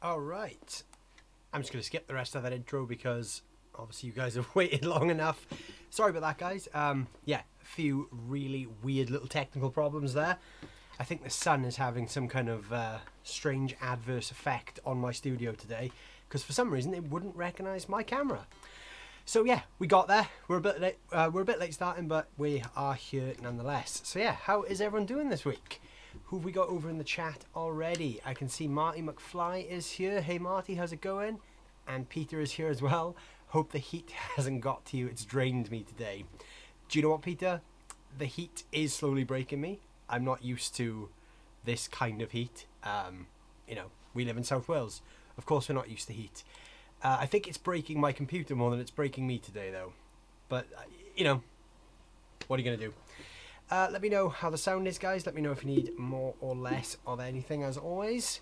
Alright, I'm just going to skip the rest of that intro because obviously you guys have waited long enough. Sorry about that, guys. Yeah, a few really weird little technical problems there. I think the sun is having some kind of strange adverse effect on my studio today because for some reason it wouldn't recognise my camera. So yeah, we got there. We're a bit late starting, but we are here nonetheless. So yeah, how is everyone doing this week? Who have we got over in the chat already? I can see Marty McFly is here. Hey Marty, how's it going? And Peter is here as well. Hope the heat hasn't got to you. It's drained me today. Do you know what, Peter? The heat is slowly breaking me. I'm not used to this kind of heat. You know, we live in South Wales. Of course we're not used to heat. I think it's breaking my computer more than it's breaking me today though. But, you know, what are you going to do? Let me know how the sound is, guys. Let me know if you need more or less of anything, as always.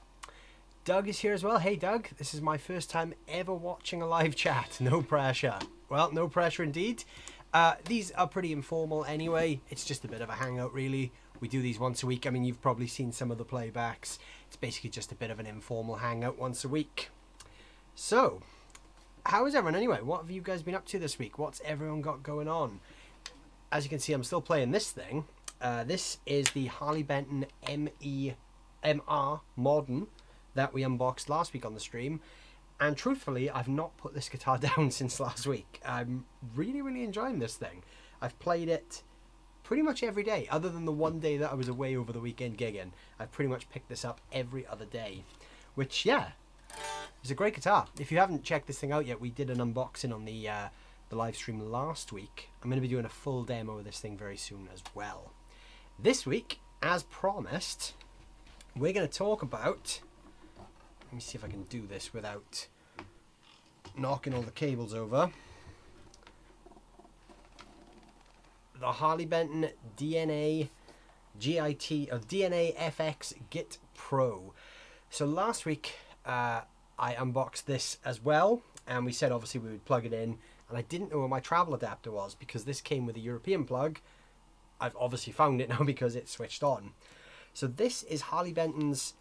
Doug is here as well. Hey, Doug. This is my first time ever watching a live chat. No pressure. Well, no pressure indeed. These are pretty informal anyway. It's just a bit of a hangout, really. We do these once a week. I mean, you've probably seen some of the playbacks. It's basically just a bit of an informal hangout once a week. So, how is everyone anyway? What have you guys been up to this week? What's everyone got going on? As you can see, I'm still playing this thing. This is the Harley Benton MR Modern that we unboxed last week on the stream. And truthfully, I've not put this guitar down since last week. I'm really enjoying this thing. I've played it pretty much every day, other than the one day that I was away over the weekend gigging. I've pretty much picked this up every other day, which, yeah, is a great guitar. If you haven't checked this thing out yet, we did an unboxing on the live stream last week. I'm going to be doing a full demo of this thing very soon as well. This week, as promised, we're going to talk about, let me see if I can do this without knocking all the cables over, the Harley Benton DNA GIT or DNA FX Git Pro. So last week I unboxed this as well, and we said obviously we would plug it in, and I didn't know where my travel adapter was because this came with a European plug. I've obviously found it now because it's switched on. So this is Harley Benton's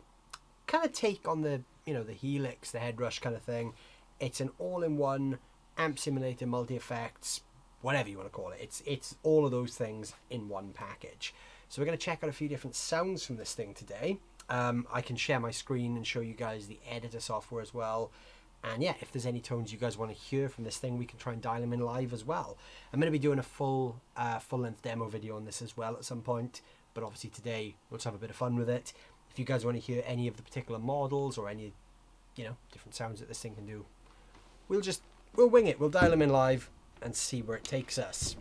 kind of take on the, you know, the Helix, the head rush kind of thing. It's an all-in-one amp simulator, multi-effects, whatever you want to call it. It's all of those things in one package. So we're going to check out a few different sounds from this thing today. I can share my screen and show you guys the editor software as well. And yeah, if there's any tones you guys want to hear from this thing, we can try and dial them in live as well. I'm going to be doing a full-length demo video on this as well at some point. But obviously today, let's have a bit of fun with it. If you guys want to hear any of the particular models or any, you know, different sounds that this thing can do, we'll wing it. We'll dial them in live and see where it takes us.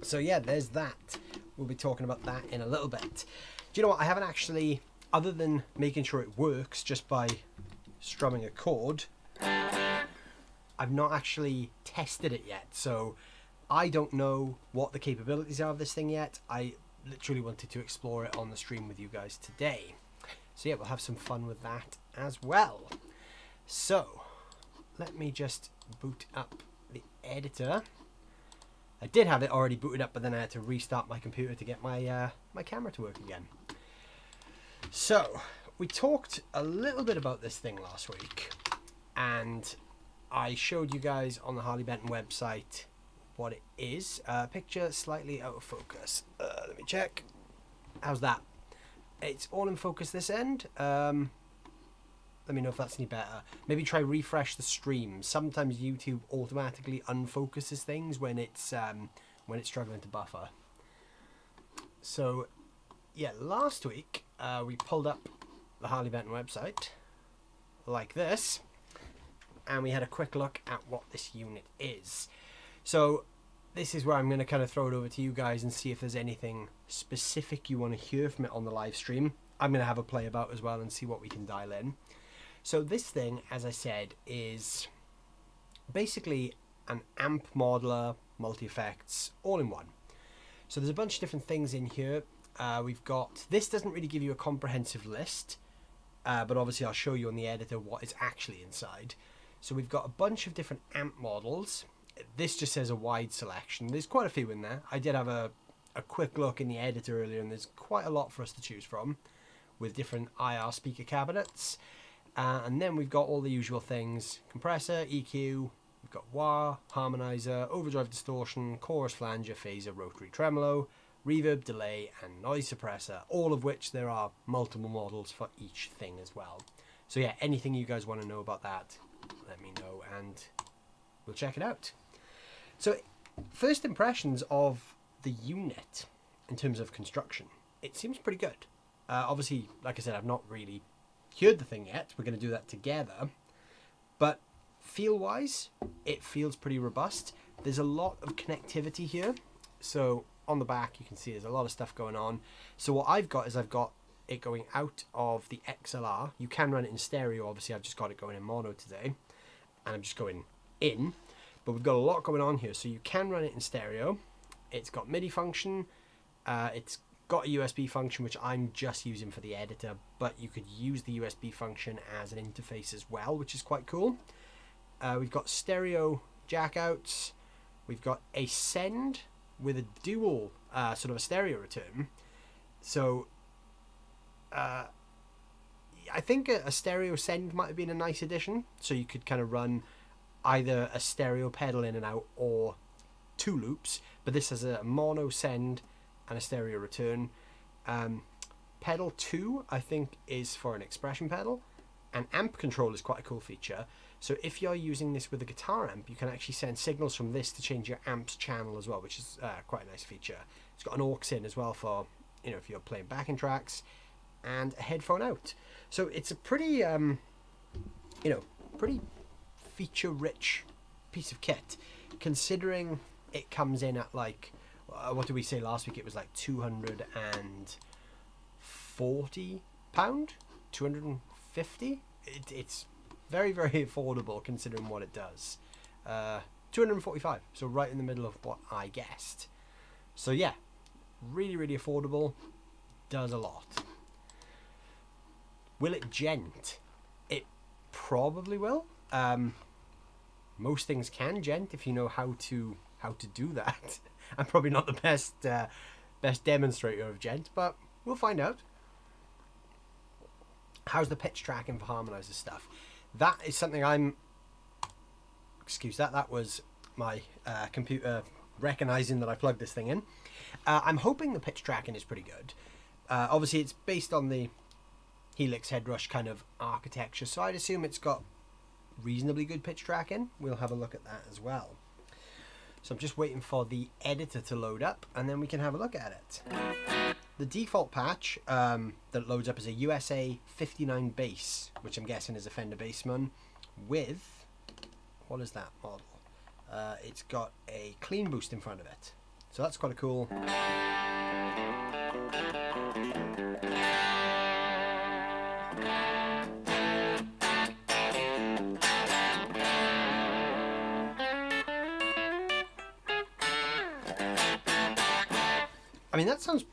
So yeah, there's that. We'll be talking about that in a little bit. Do you know what? I haven't actually, other than making sure it works just by strumming a chord, I've not actually tested it yet. So I don't know what the capabilities are of this thing yet. I literally wanted to explore it on the stream with you guys today. So yeah, we'll have some fun with that as well. So let me just boot up the editor. I did have it already booted up, but then I had to restart my computer to get my my camera to work again. So we talked a little bit about this thing last week, and I showed you guys on the Harley Benton website what it is. Picture slightly out of focus. Let me check. How's that? It's all in focus this end. Let me know if that's any better. Maybe try refresh the stream. Sometimes YouTube automatically unfocuses things when it's struggling to buffer. So yeah, last week we pulled up the Harley Benton website like this, and we had a quick look at what this unit is. So this is where I'm going to kind of throw it over to you guys and see if there's anything specific you want to hear from it on the live stream. I'm going to have a play about as well and see what we can dial in. So this thing, as I said, is basically an amp modeler, multi-effects, all in one. So there's a bunch of different things in here. We've got, this doesn't really give you a comprehensive list, but obviously I'll show you on the editor what is actually inside. So we've got a bunch of different amp models. This just says a wide selection. There's quite a few in there. I did have a quick look in the editor earlier, and there's quite a lot for us to choose from with different IR speaker cabinets. And then we've got all the usual things: compressor, EQ, we've got wah, harmonizer, overdrive distortion, chorus flanger, phaser, rotary tremolo, reverb, delay, and noise suppressor, all of which there are multiple models for each thing as well. So yeah, anything you guys want to know about that, let me know and we'll check it out. So first impressions of the unit in terms of construction, it seems pretty good. Obviously, like I said, I've not really heard the thing yet. We're going to do that together. But feel-wise, it feels pretty robust. There's a lot of connectivity here. So on the back, you can see there's a lot of stuff going on. So what I've got is I've got it going out of the XLR. You can run it in stereo. Obviously, I've just got it going in mono today. And I'm just going in. But we've got a lot going on here. So you can run it in stereo. It's got MIDI function. It's got a USB function, which I'm just using for the editor, but you could use the USB function as an interface as well, which is quite cool. We've got stereo jack outs. We've got a send with a dual sort of a stereo return. So I think a stereo send might have been a nice addition. So you could kind of run either a stereo pedal in and out or two loops, but this has a mono send and a stereo return. Pedal 2 I think is for an expression pedal, and amp control is quite a cool feature. So if you're using this with a guitar amp, you can actually send signals from this to change your amp's channel as well, which is quite a nice feature. It's got an aux in as well for, you know, if you're playing backing tracks, and a headphone out. So it's a pretty you know, pretty feature rich piece of kit, considering it comes in at like, what did we say last week? It was like £240, 250. It's very, very affordable considering what it does. 245, so right in the middle of what I guessed. So yeah, really, really affordable. Does a lot. Will it gent? It probably will. Most things can gent if you know how to do that. I'm probably not the best demonstrator of gent, but we'll find out. How's the pitch tracking for harmonizer stuff? That is something I'm... Excuse that. That was my computer recognizing that I plugged this thing in. I'm hoping the pitch tracking is pretty good. Obviously, it's based on the Helix Headrush kind of architecture, so I'd assume it's got reasonably good pitch tracking. We'll have a look at that as well. So I'm just waiting for the editor to load up, and then we can have a look at it. The default patch that loads up is a USA 59 bass, which I'm guessing is a Fender Bassman, with, what is that model? It's got a clean boost in front of it. So that's quite a cool. I mean, that sounds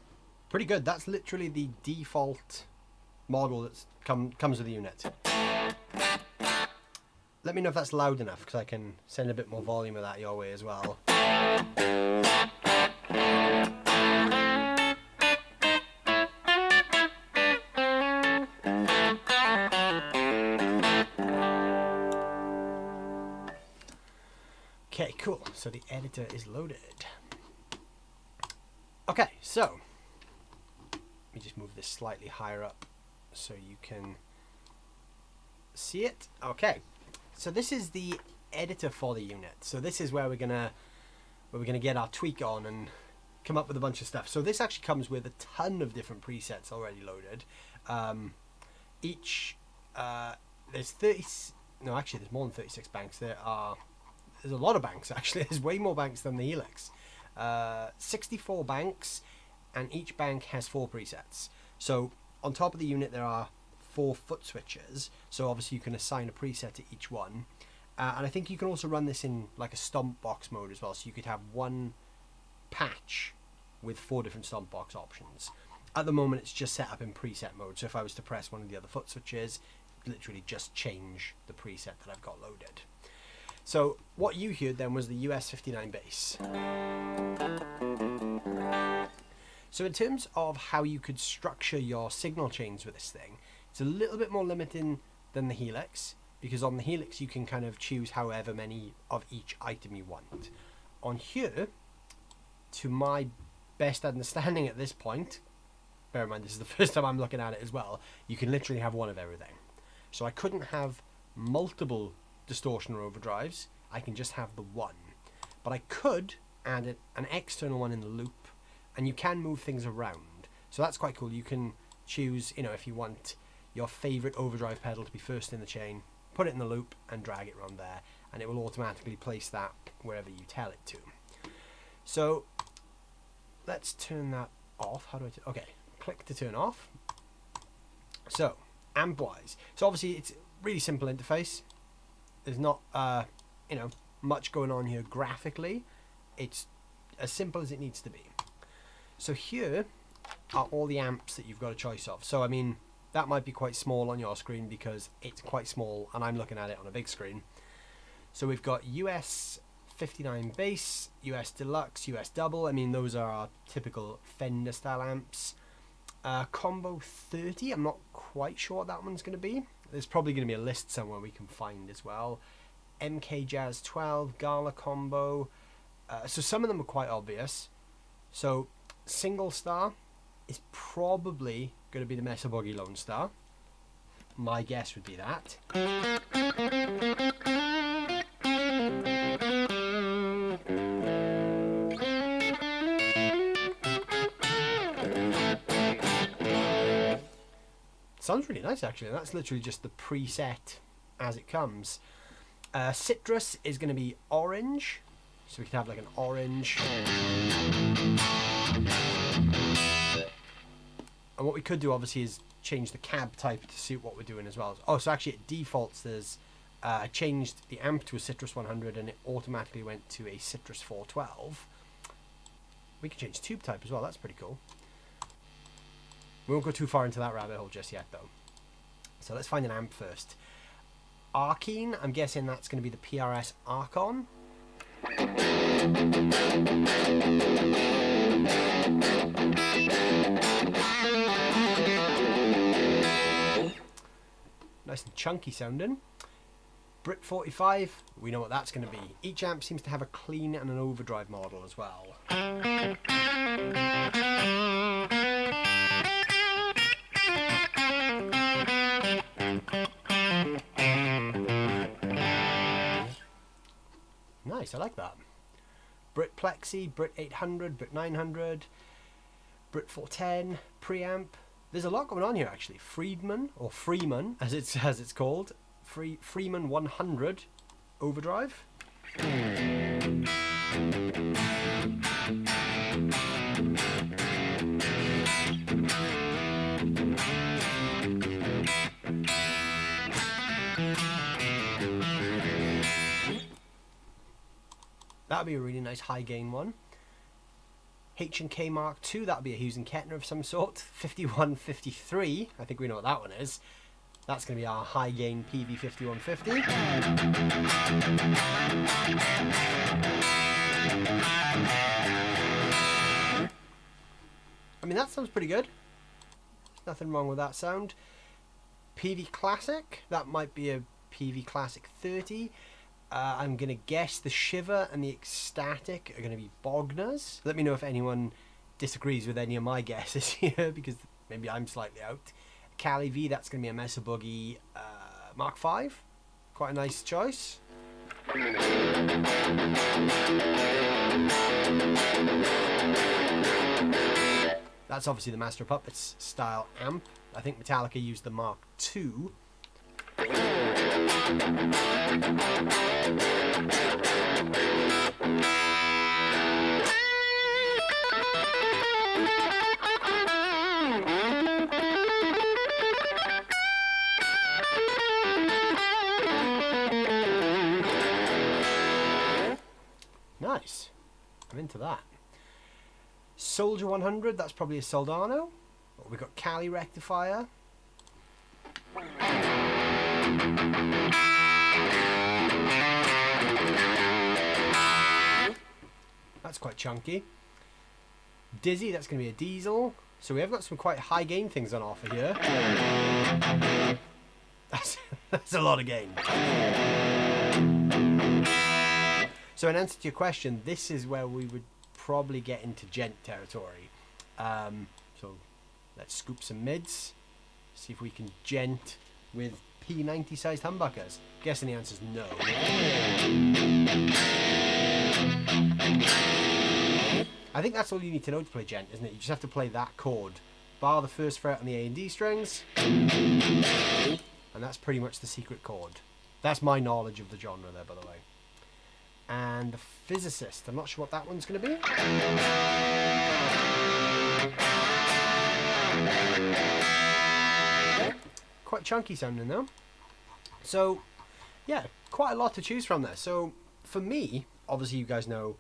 pretty good. That's literally the default model that comes with the unit. Let me know if that's loud enough, because I can send a bit more volume of that your way as well. Okay, cool. So the editor is loaded. Okay, so let me just move this slightly higher up so you can see it. Okay, so this is the editor for the unit. So this is where we're gonna get our tweak on and come up with a bunch of stuff. So this actually comes with a ton of different presets already loaded. There's 30. No, actually, there's more than 36 banks. There's a lot of banks actually. There's way more banks than the Helix. 64 banks, and each bank has 4 presets. So on top of the unit there are 4 foot switches, so obviously you can assign a preset to each one, and I think you can also run this in like a stomp box mode as well, so you could have one patch with 4 different stomp box options. At the moment it's just set up in preset mode, so if I was to press one of the other foot switches, literally just change the preset that I've got loaded. So what you heard then was the US 59 bass. So in terms of how you could structure your signal chains with this thing, it's a little bit more limiting than the Helix, because on the Helix you can kind of choose however many of each item you want. On here, to my best understanding at this point, bear in mind this is the first time I'm looking at it as well, you can literally have one of everything. So I couldn't have multiple distortion or overdrives, I can just have the one. But I could add an external one in the loop, and you can move things around. So that's quite cool. You can choose, you know, if you want your favorite overdrive pedal to be first in the chain, put it in the loop and drag it around there, and it will automatically place that wherever you tell it to. So let's turn that off. How do I okay, click to turn off. So amp wise, so obviously it's really simple interface. There's not you know, much going on here graphically. It's as simple as it needs to be. So here are all the amps that you've got a choice of. So I mean, that might be quite small on your screen because it's quite small and I'm looking at it on a big screen. So we've got US 59 bass, US deluxe, US double. I mean, those are our typical Fender style amps. Combo 30, I'm not quite sure what that one's going to be. There's probably going to be a list somewhere we can find as well. MK Jazz 12, Gala combo. So some of them are quite obvious. So single star is probably going to be the Mesa Boogie Lone Star. My guess would be that. Sounds really nice actually. That's literally just the preset as it comes. Citrus is going to be orange, so we can have like an orange. And what we could do obviously is change the cab type to suit what we're doing as well. Oh, so actually it defaults there's I changed the amp to a Citrus 100 and it automatically went to a Citrus 412. We can change tube type as well. That's pretty cool. We won't go too far into that rabbit hole just yet though. So let's find an amp first. Arkeen, I'm guessing that's going to be the PRS Archon. Nice and chunky sounding. Brit 45, we know what that's going to be. Each amp seems to have a clean and an overdrive model as well. Nice, I like that. Brit Plexi, Brit 800, Brit 900, Brit 410, preamp. There's a lot going on here actually. Freeman, or Freeman as it's called. Freeman 100 overdrive. That'd be a really nice high gain one. H&K Mark II, that'd be a Hughes and Kettner of some sort. 5153, I think we know what that one is. That's going to be our high gain PV 5150. I mean, that sounds pretty good. There's nothing wrong with that sound. PV Classic, that might be a PV Classic 30. I'm going to guess the Shiver and the Ecstatic are going to be Bogner's. Let me know if anyone disagrees with any of my guesses here, because maybe I'm slightly out. Cali V, that's going to be a Mesa Boogie Mark V. Quite a nice choice. That's obviously the Master of Puppets style amp. I think Metallica used the Mark II. Nice. I'm into that. Soldier 100, that's probably a Soldano. We've got Cali Rectifier. That's quite chunky. Dizzy, that's going to be a Diesel. So we have got some quite high gain things on offer here. That's a lot of gain. So in answer to your question, this is where we would probably get into gent territory. So let's scoop some mids, see if we can gent with P90 sized humbuckers. Guessing the answer is no. I think that's all you need to know to play gent, isn't it? You just have to play that chord, bar the first fret on the A and D strings, and that's pretty much the secret chord. That's my knowledge of the genre there, by the way. And the Physicist, I'm not sure what that one's going to be. Quite chunky sounding though. So yeah, quite a lot to choose from there. So for me, obviously you guys know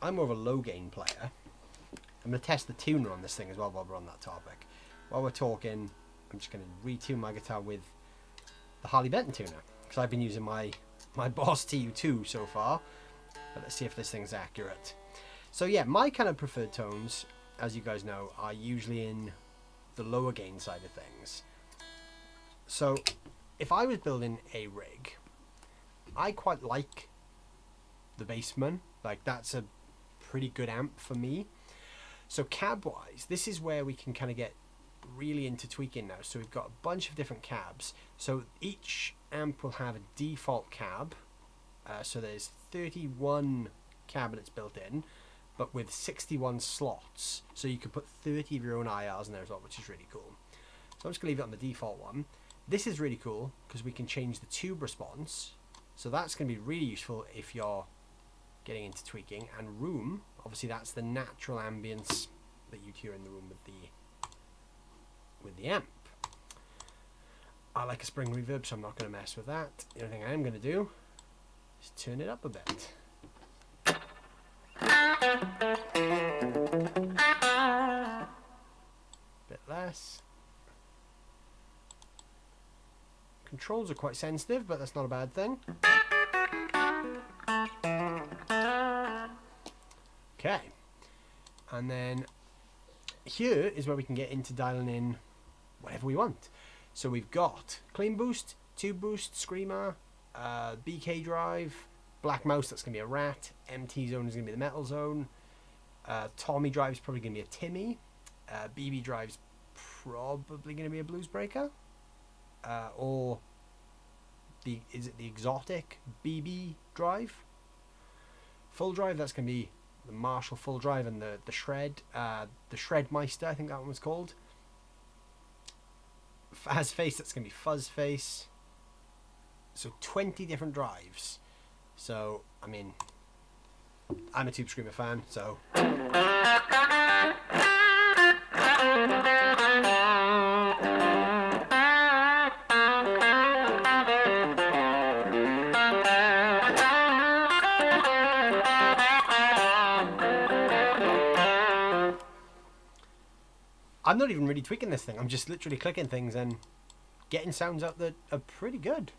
I'm more of a low gain player. I'm going to test the tuner on this thing as well while we're on that topic. While we're talking, I'm just going to retune my guitar with the Harley Benton tuner, because I've been using my Boss TU2 so far. But let's see if this thing's accurate. So yeah, my kind of preferred tones, as you guys know, are usually in the lower gain side of things. So if I was building a rig, I quite like the Bassman. Like, that's a pretty good amp for me. So cab wise, this is where we can kind of get really into tweaking now. So we've got a bunch of different cabs. So each amp will have a default cab. So there's 31 cabinets built in, but with 61 slots. So you can put 30 of your own IRs in there as well, which is really cool. So I'm just going to leave it on the default one. This is really cool because we can change the tube response. So that's going to be really useful if you're getting into tweaking. And room, obviously that's the natural ambience that you'd hear in the room with the amp. I like a spring reverb, so I'm not going to mess with that. The only thing I am going to do is turn it up a bit. Bit less. Controls are quite sensitive, but that's not a bad thing. Okay. And then here is where we can get into dialing in whatever we want. So we've got clean boost, tube boost, screamer, BK drive, black mouse, that's going to be a rat, MT zone is going to be the metal zone, Tommy drive is probably going to be a Timmy, BB drive is probably going to be a blues breaker, or is it the exotic BB drive? Full drive, that's going to be the Marshall full drive, and the Shredmeister, I think that one was called. Fuzz face, that's going to be fuzz face. So 20 different drives. So I mean, I'm a Tube Screamer fan, so I'm not even really tweaking this thing. I'm just literally clicking things and getting sounds out that are pretty good.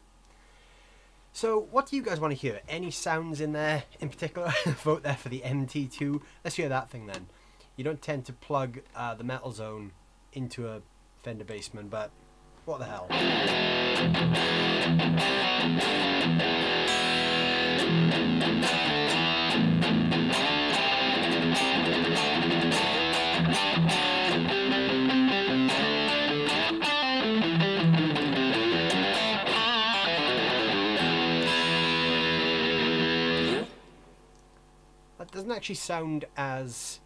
So what do you guys want to hear? Any sounds in there in particular? Vote there for the MT2. Let's hear that thing then. You don't tend to plug the metal zone into a Fender Bassman, but what the hell. Doesn't actually sound as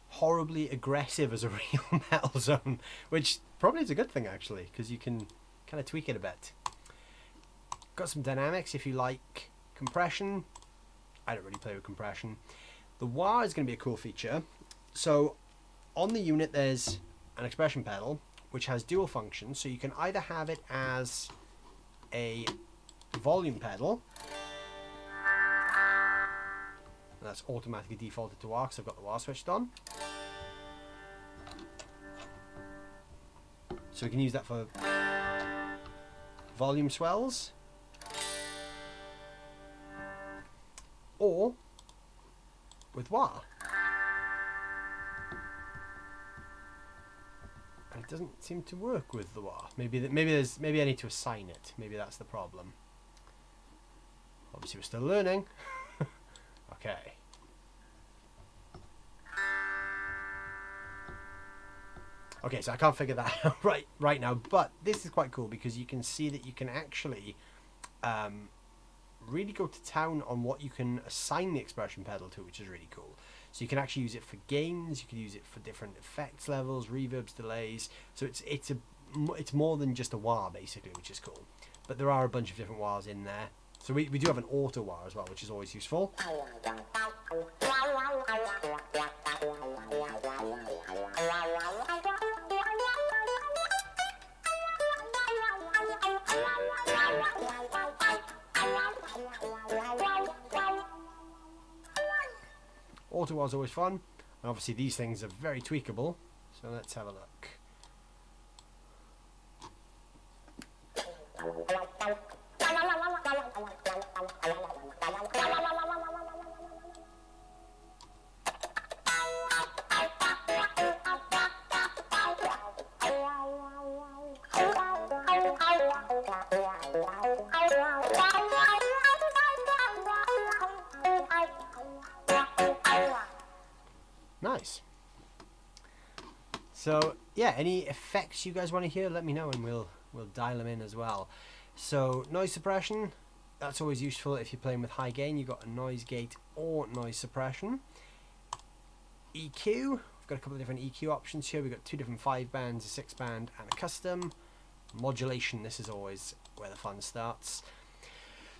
horribly aggressive as a real metal zone, which probably is a good thing actually, because you can kind of tweak it a bit. Got some dynamics if you like compression. I don't really play with compression. The wah is going to be a cool feature. So on the unit there's an expression pedal which has dual functions, so you can either have it as a volume pedal. That's automatically defaulted to wah because I've got the wah switched on. So we can use that for volume swells. Or with wah. And it doesn't seem to work with the wah. Maybe I need to assign it. Maybe that's the problem. Obviously, we're still learning. Okay. Okay, so I can't figure that out right now, but this is quite cool because you can see that you can actually really go to town on what you can assign the expression pedal to, which is really cool. So you can actually use it for gains, you can use it for different effects levels, reverbs, delays. So it's more than just a wah basically, which is cool. But there are a bunch of different wahs in there. So we do have an auto wah as well, which is always useful. Auto wah is always fun, and obviously these things are very tweakable. So let's have a look. Nice. So yeah, any effects you guys want to hear, let me know and we'll dial them in as well. So noise suppression, that's always useful if you're playing with high gain. You've got a noise gate or noise suppression. EQ, we've got a couple of different EQ options here. We've got 2 different 5 bands, a 6 band and a custom. Modulation, this is always where the fun starts.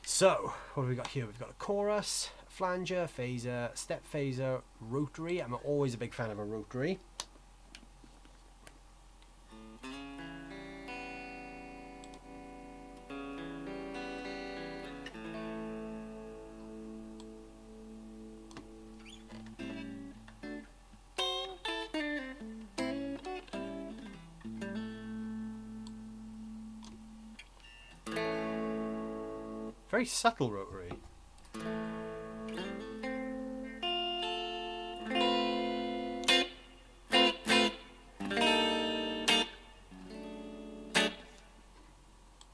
So what have we got here? We've got a chorus, flanger, phaser, step phaser, rotary. I'm always a big fan of a rotary. Very subtle rotary.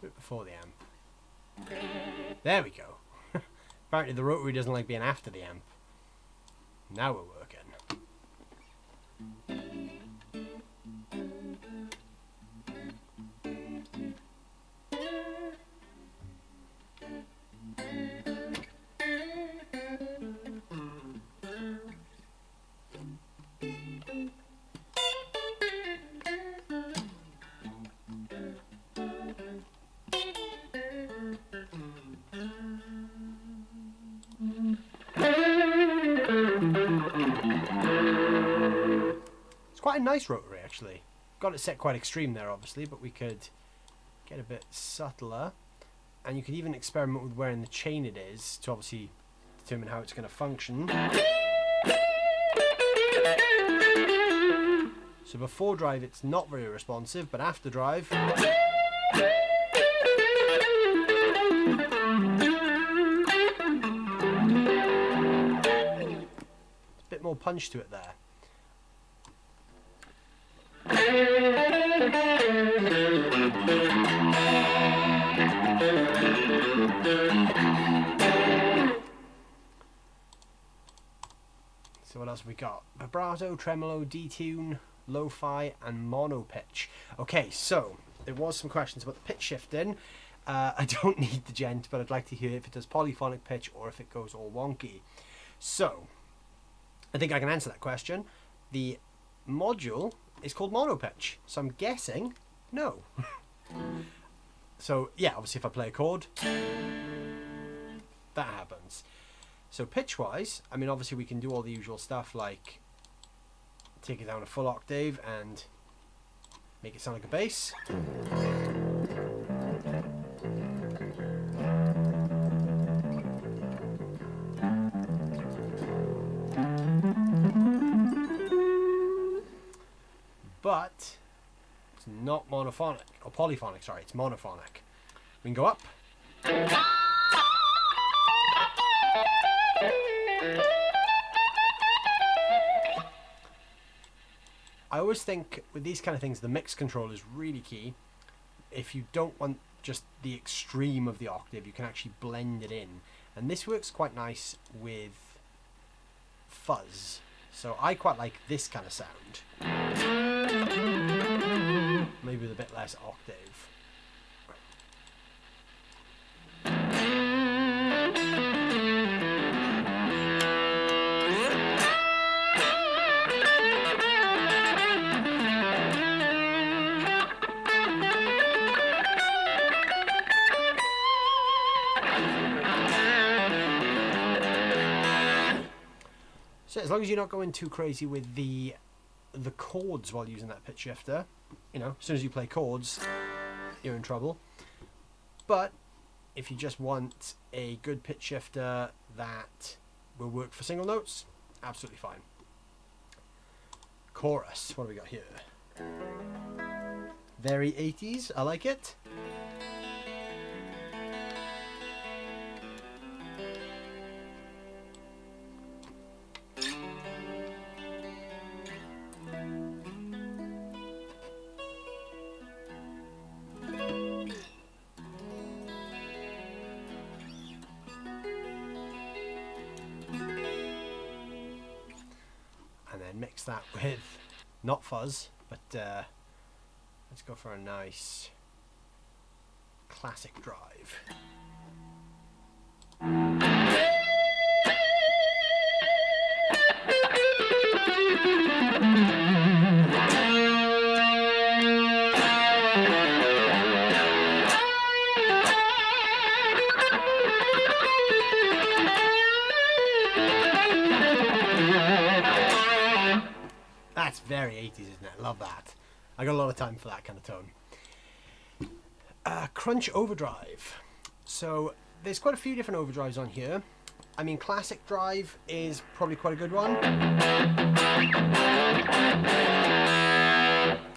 Bit before the amp. There we go. Apparently the rotary doesn't like being after the amp. Now we're working. It's quite a nice rotary actually. Got it set quite extreme there obviously, but we could get a bit subtler, and you could even experiment with where in the chain it is to obviously determine how it's going to function. So before drive it's not very responsive, but after drive it's a bit more punch to it there. So what else have we got? Vibrato, tremolo, detune, lo-fi and mono pitch. Okay, so there was some questions about the pitch shifting. I don't need the gent, but I'd like to hear if it does polyphonic pitch or if it goes all wonky. So I think I can answer that question. The module is called mono pitch, so I'm guessing no. So yeah, obviously if I play a chord, that happens. So pitch wise, I mean obviously we can do all the usual stuff like take it down a full octave and make it sound like a bass. But it's not monophonic, or polyphonic, sorry, it's monophonic. We can go up. I always think with these kind of things, the mix control is really key. If you don't want just the extreme of the octave, you can actually blend it in. And this works quite nice with fuzz. So I quite like this kind of sound. Maybe with a bit less octave. So as long as you're not going too crazy with the chords while using that pitch shifter, you know, as soon as you play chords, you're in trouble. But if you just want a good pitch shifter that will work for single notes, absolutely fine. Chorus, what do we got here? Very 80s, I like it. Mix that with not fuzz, but let's go for a nice classic drive. That's very 80s, isn't it? I love that. I got a lot of time for that kind of tone. Crunch overdrive. So there's quite a few different overdrives on here. I mean, classic drive is probably quite a good one.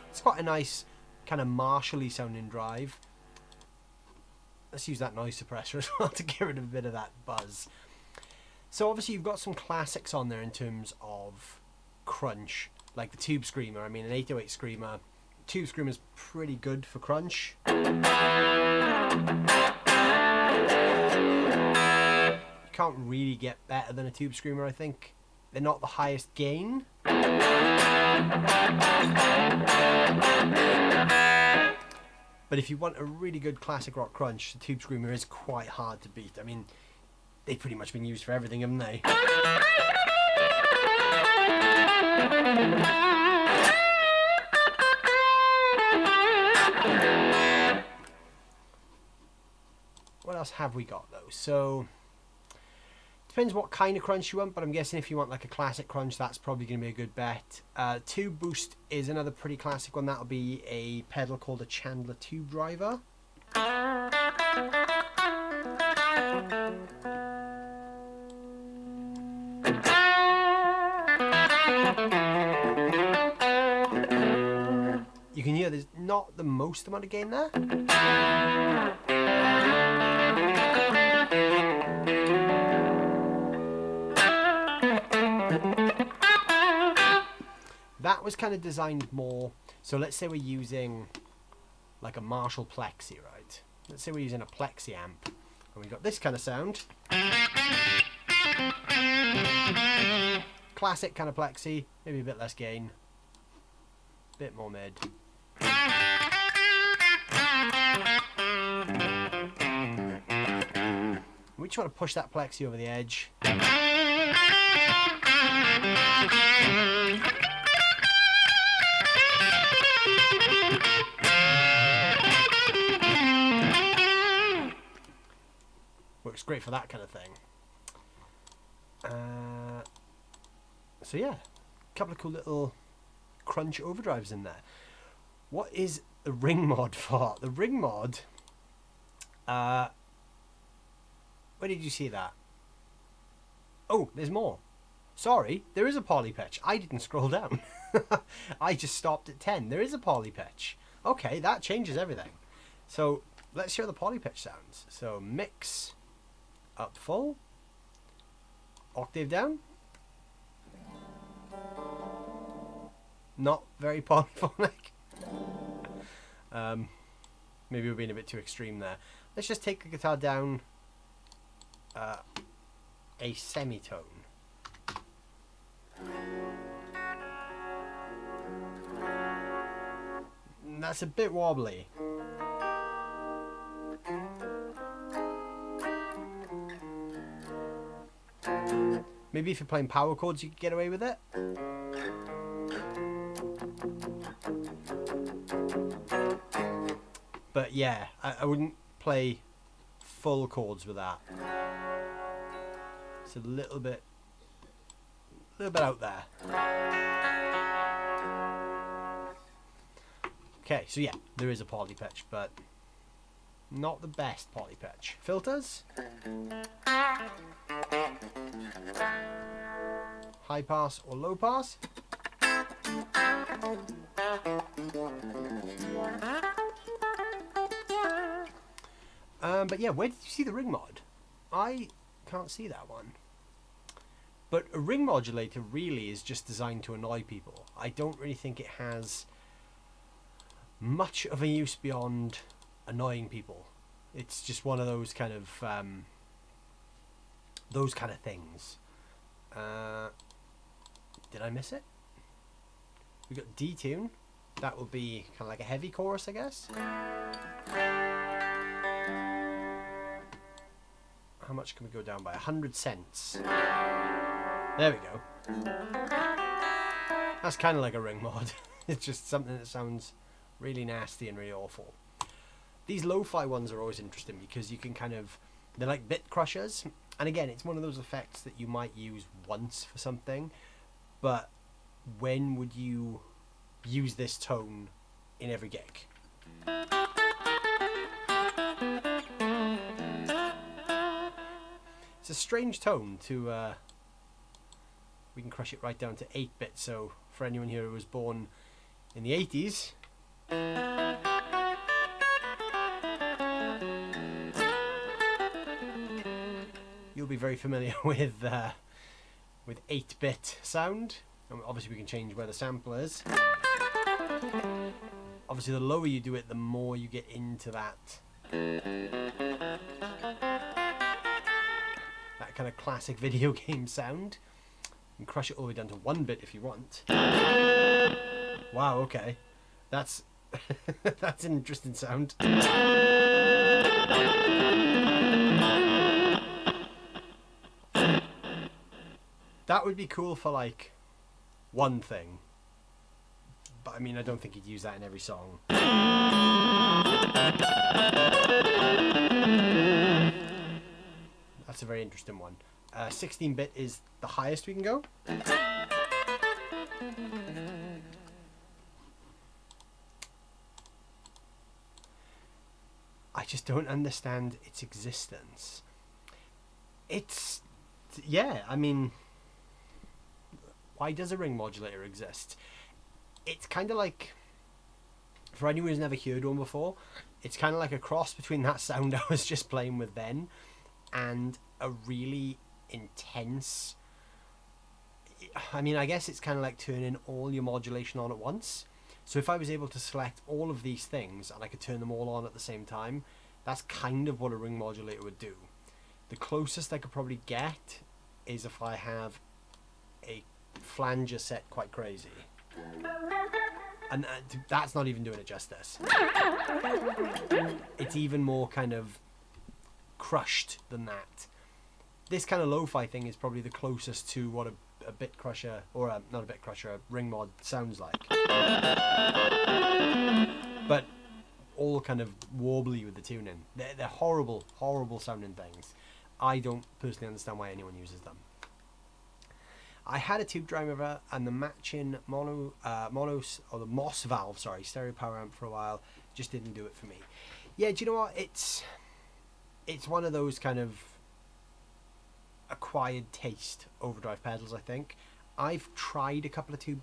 It's quite a nice kind of Marshall-y sounding drive. Let's use that noise suppressor as well to get rid of a bit of that buzz. So obviously you've got some classics on there in terms of crunch, like the Tube Screamer. I mean, an 808 Screamer. Tube Screamer is pretty good for crunch. You can't really get better than a Tube Screamer, I think. They're not the highest gain. But if you want a really good classic rock crunch, the Tube Screamer is quite hard to beat. I mean, they've pretty much been used for everything, haven't they? What else have we got though? So depends what kind of crunch you want, but I'm guessing if you want like a classic crunch, that's probably going to be a good bet. Tube Boost is another pretty classic one. That'll be a pedal called a Chandler Tube driver. You can hear there's not the most amount of gain there. That was kind of designed more, so let's say we're using like a Marshall Plexi, right? Let's say we're using a Plexi amp and we've got this kind of sound. Classic kind of Plexi, maybe a bit less gain, bit more mid. We just want to push that Plexi over the edge. Works great for that kind of thing. So yeah, a couple of cool little crunch overdrives in there. What is the ring mod for? The ring mod, where did you see that? Oh, there's more. Sorry, there is a poly pitch. I didn't scroll down. I just stopped at 10. There is a poly pitch. Okay, that changes everything. So let's hear the poly pitch sounds. So mix up full, octave down, not very polyphonic. Maybe we're being a bit too extreme there. Let's just take the guitar down a semitone. That's a bit wobbly. Maybe if you're playing power chords you could get away with it. But yeah, I wouldn't play full chords with that. It's a little bit out there. Okay, so yeah, there is a poly pitch, but not the best poly pitch. Filters. High pass or low pass. But yeah, where did you see the ring mod? I can't see that one. But a ring modulator really is just designed to annoy people. I don't really think it has much of a use beyond annoying people. It's just one of those kind of things. Did I miss it? We got detune. That will be kind of like a heavy chorus, I guess. How much can we go down by? 100 cents. There we go. That's kind of like a ring mod. It's just something that sounds really nasty and really awful. These lo-fi ones are always interesting because you can kind of, they're like bit crushers. And again, it's one of those effects that you might use once for something, but when would you use this tone in every gig? It's a strange tone to, we can crush it right down to 8-bit, so for anyone here who was born in the 80s, you'll be very familiar with 8-bit sound. And obviously we can change where the sample is. Obviously the lower you do it, the more you get into that kind of classic video game sound. You can crush it all the way down to 1-bit if you want. Wow, okay. That's that's an interesting sound. That would be cool for like one thing. But I mean, I don't think he'd use that in every song. That's a very interesting one. 16-bit is the highest we can go. I just don't understand its existence. It's, yeah, I mean, why does a ring modulator exist? It's kind of like, for anyone who's never heard one before, it's kind of like a cross between that sound I was just playing with then and a really intense, I mean, I guess it's kind of like turning all your modulation on at once. So if I was able to select all of these things and I could turn them all on at the same time, that's kind of what a ring modulator would do. The closest I could probably get is if I have a flanger set quite crazy. And that's not even doing it justice. It's even more kind of crushed than that. This kind of lo-fi thing is probably the closest to what a bit crusher, or not a bit crusher, a ring mod sounds like. But all kind of wobbly with the tuning. They're horrible, horrible sounding things. I don't personally understand why anyone uses them. I had a tube driver and the matching the MOS valve, stereo power amp for a while. Just didn't do it for me. Yeah, do you know what? It's one of those kind of acquired taste overdrive pedals, I think. I've tried a couple of tube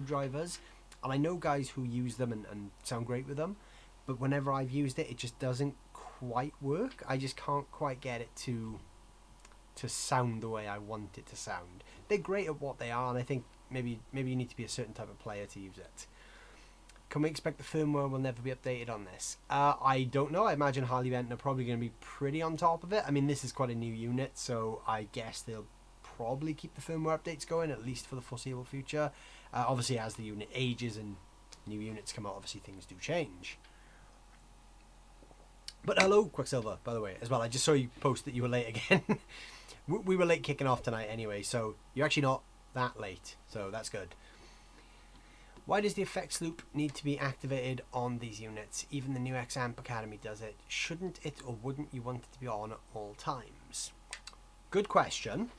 drivers, and I know guys who use them and sound great with them, but whenever I've used it, it just doesn't quite work. I just can't quite get it to sound the way I want it to sound. They're great at what they are, and I think maybe you need to be a certain type of player to use it. Can we expect the firmware will never be updated on this? I don't know. I imagine Harley Benton are probably going to be pretty on top of it. I mean, this is quite a new unit, so I guess they'll probably keep the firmware updates going, at least for the foreseeable future. Obviously, as the unit ages and new units come out, obviously things do change. But hello, Quicksilver, by the way, as well. I just saw you post that you were late again. We were late kicking off tonight anyway, so you're actually not that late, so that's good. Why does the effects loop need to be activated on these units? Even the new X-Amp Academy does it. Shouldn't it, or wouldn't you want it to be on at all times? Good question.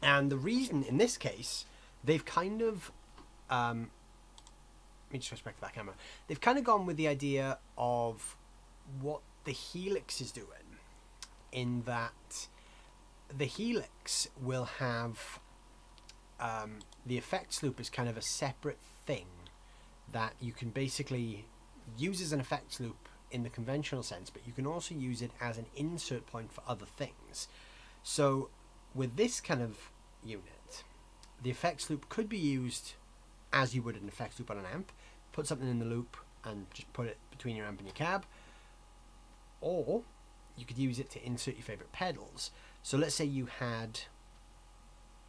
And the reason in this case, they've kind of... let me just switch back to that camera. They've kind of gone with the idea of what the Helix is doing, in that the Helix will have... the effects loop is kind of a separate thing that you can basically use as an effects loop in the conventional sense, but you can also use it as an insert point for other things. So with this kind of unit, the effects loop could be used as you would an effects loop on an amp. Put something in the loop and just put it between your amp and your cab, or you could use it to insert your favorite pedals. So let's say you had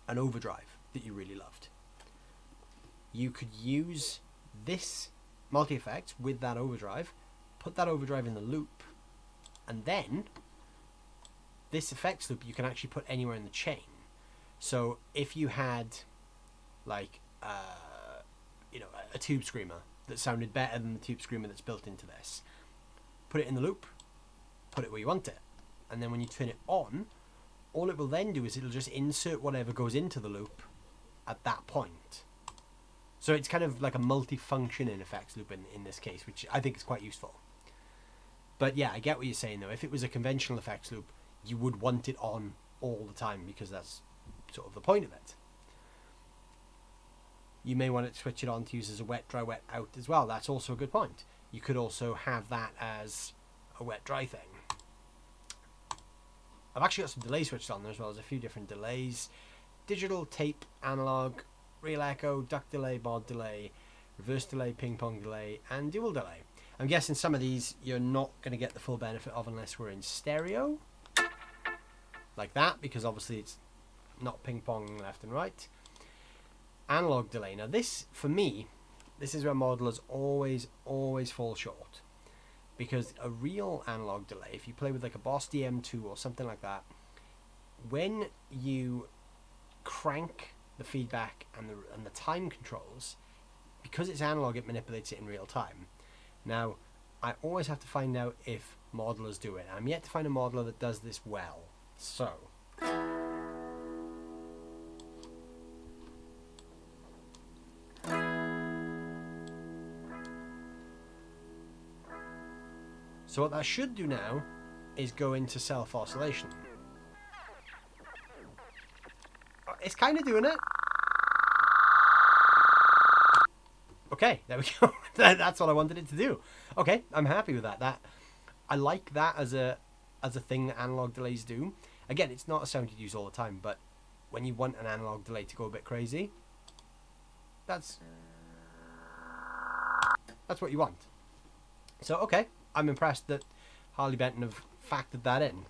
an overdrive that you really loved. You could use this multi-effect with that overdrive, put that overdrive in the loop, and then this effects loop you can actually put anywhere in the chain. So if you had like you know, a tube screamer that sounded better than the tube screamer that's built into this, put it in the loop, put it where you want it, and then when you turn it on, all it will then do is it'll just insert whatever goes into the loop at that point. So it's kind of like a multi-function in effects loop in this case, which I think is quite useful. But yeah, I get what you're saying though. If it was a conventional effects loop, you would want it on all the time because that's sort of the point of it. You may want to switch it on to use as a wet, dry, wet out as well. That's also a good point. You could also have that as a wet, dry thing. I've actually got some delay switched on there as well. There's a few different delays. Digital, tape, analog, real echo, duck delay, mod delay, reverse delay, ping pong delay, and dual delay. I'm guessing some of these you're not going to get the full benefit of unless we're in stereo. Like that, because obviously it's not ping pong left and right. Analog delay. Now this, for me, this is where modelers always fall short. Because a real analog delay, if you play with like a Boss DM2 or something like that, when you crank the feedback and the time controls, because it's analog, it manipulates it in real time. Now, I always have to find out if modelers do it. I'm yet to find a modeler that does this well. So what that should do now is go into self-oscillation. It's kind of doing it. Okay, there we go. That's what I wanted it to do. Okay, I'm happy with that. I like that as a thing that analog delays do. Again, it's not a sound you use all the time, but when you want an analog delay to go a bit crazy, that's what you want. So okay, I'm impressed that Harley Benton have factored that in.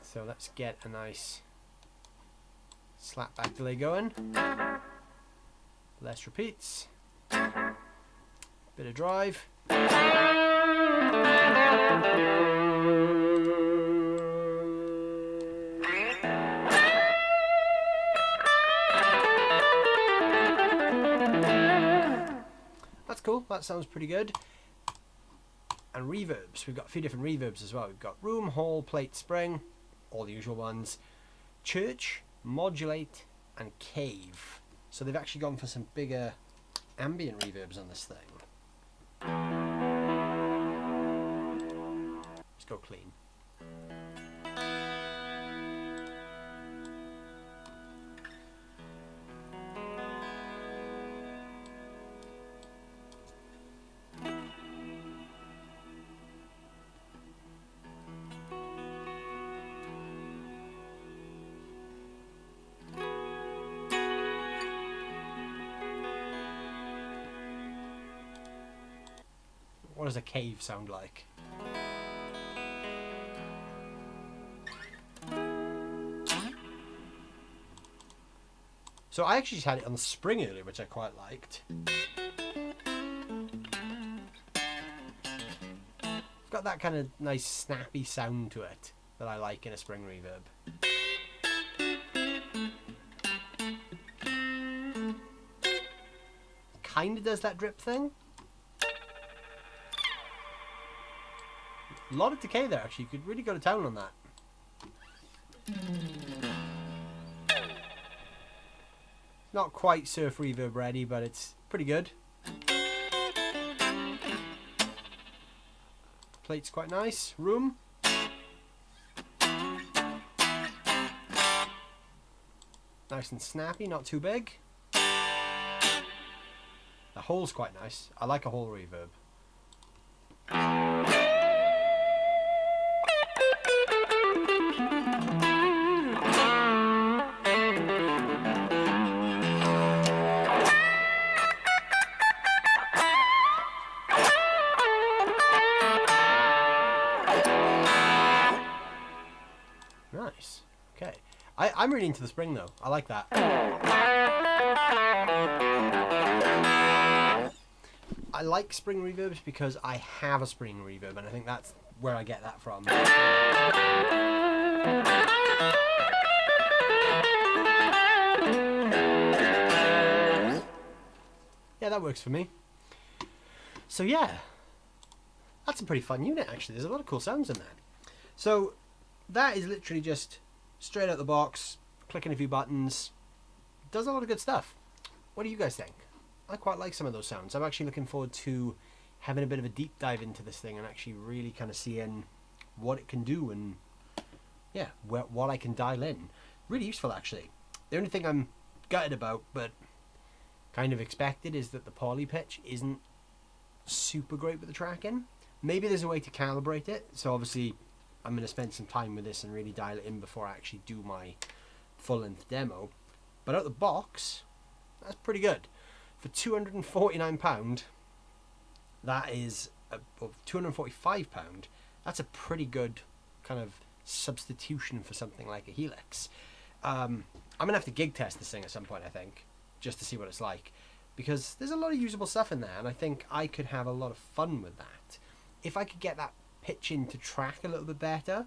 So let's get a nice slap back delay going. Less repeats. Bit of drive. That's cool. That sounds pretty good. And reverbs. We've got a few different reverbs as well. We've got room, hall, plate, spring. All the usual ones. Church, modulate, and cave. So they've actually gone for some bigger ambient reverbs on this thing. Let's go clean. What does a cave sound like? So I actually just had it on the spring earlier, which I quite liked. It's got that kind of nice snappy sound to it that I like in a spring reverb. Kind of does that drip thing. A lot of decay there, actually. You could really go to town on that. Not quite surf reverb ready, but it's pretty good. Plate's quite nice. Room. Nice and snappy, not too big. The hole's quite nice. I like a hole reverb. Nice. Okay. I'm really into the spring though. I like that. I like spring reverbs because I have a spring reverb, and I think that's where I get that from. Yeah, that works for me. So yeah, that's a pretty fun unit actually. There's a lot of cool sounds in there. So that is literally just straight out the box, clicking a few buttons. Does a lot of good stuff. What do you guys think? I quite like some of those sounds. I'm actually looking forward to having a bit of a deep dive into this thing and actually really kind of seeing what it can do and yeah, what I can dial in. Really useful actually. The only thing I'm gutted about, but kind of expected, is that the poly pitch isn't super great with the tracking. Maybe there's a way to calibrate it. So obviously I'm going to spend some time with this and really dial it in before I actually do my full-length demo. But out the box, that's pretty good. For £249, that is, well, £245, that's a pretty good kind of substitution for something like a Helix. I'm going to have to gig test this thing at some point, I think, just to see what it's like. Because there's a lot of usable stuff in there, and I think I could have a lot of fun with that. If I could get that pitch in to track a little bit better,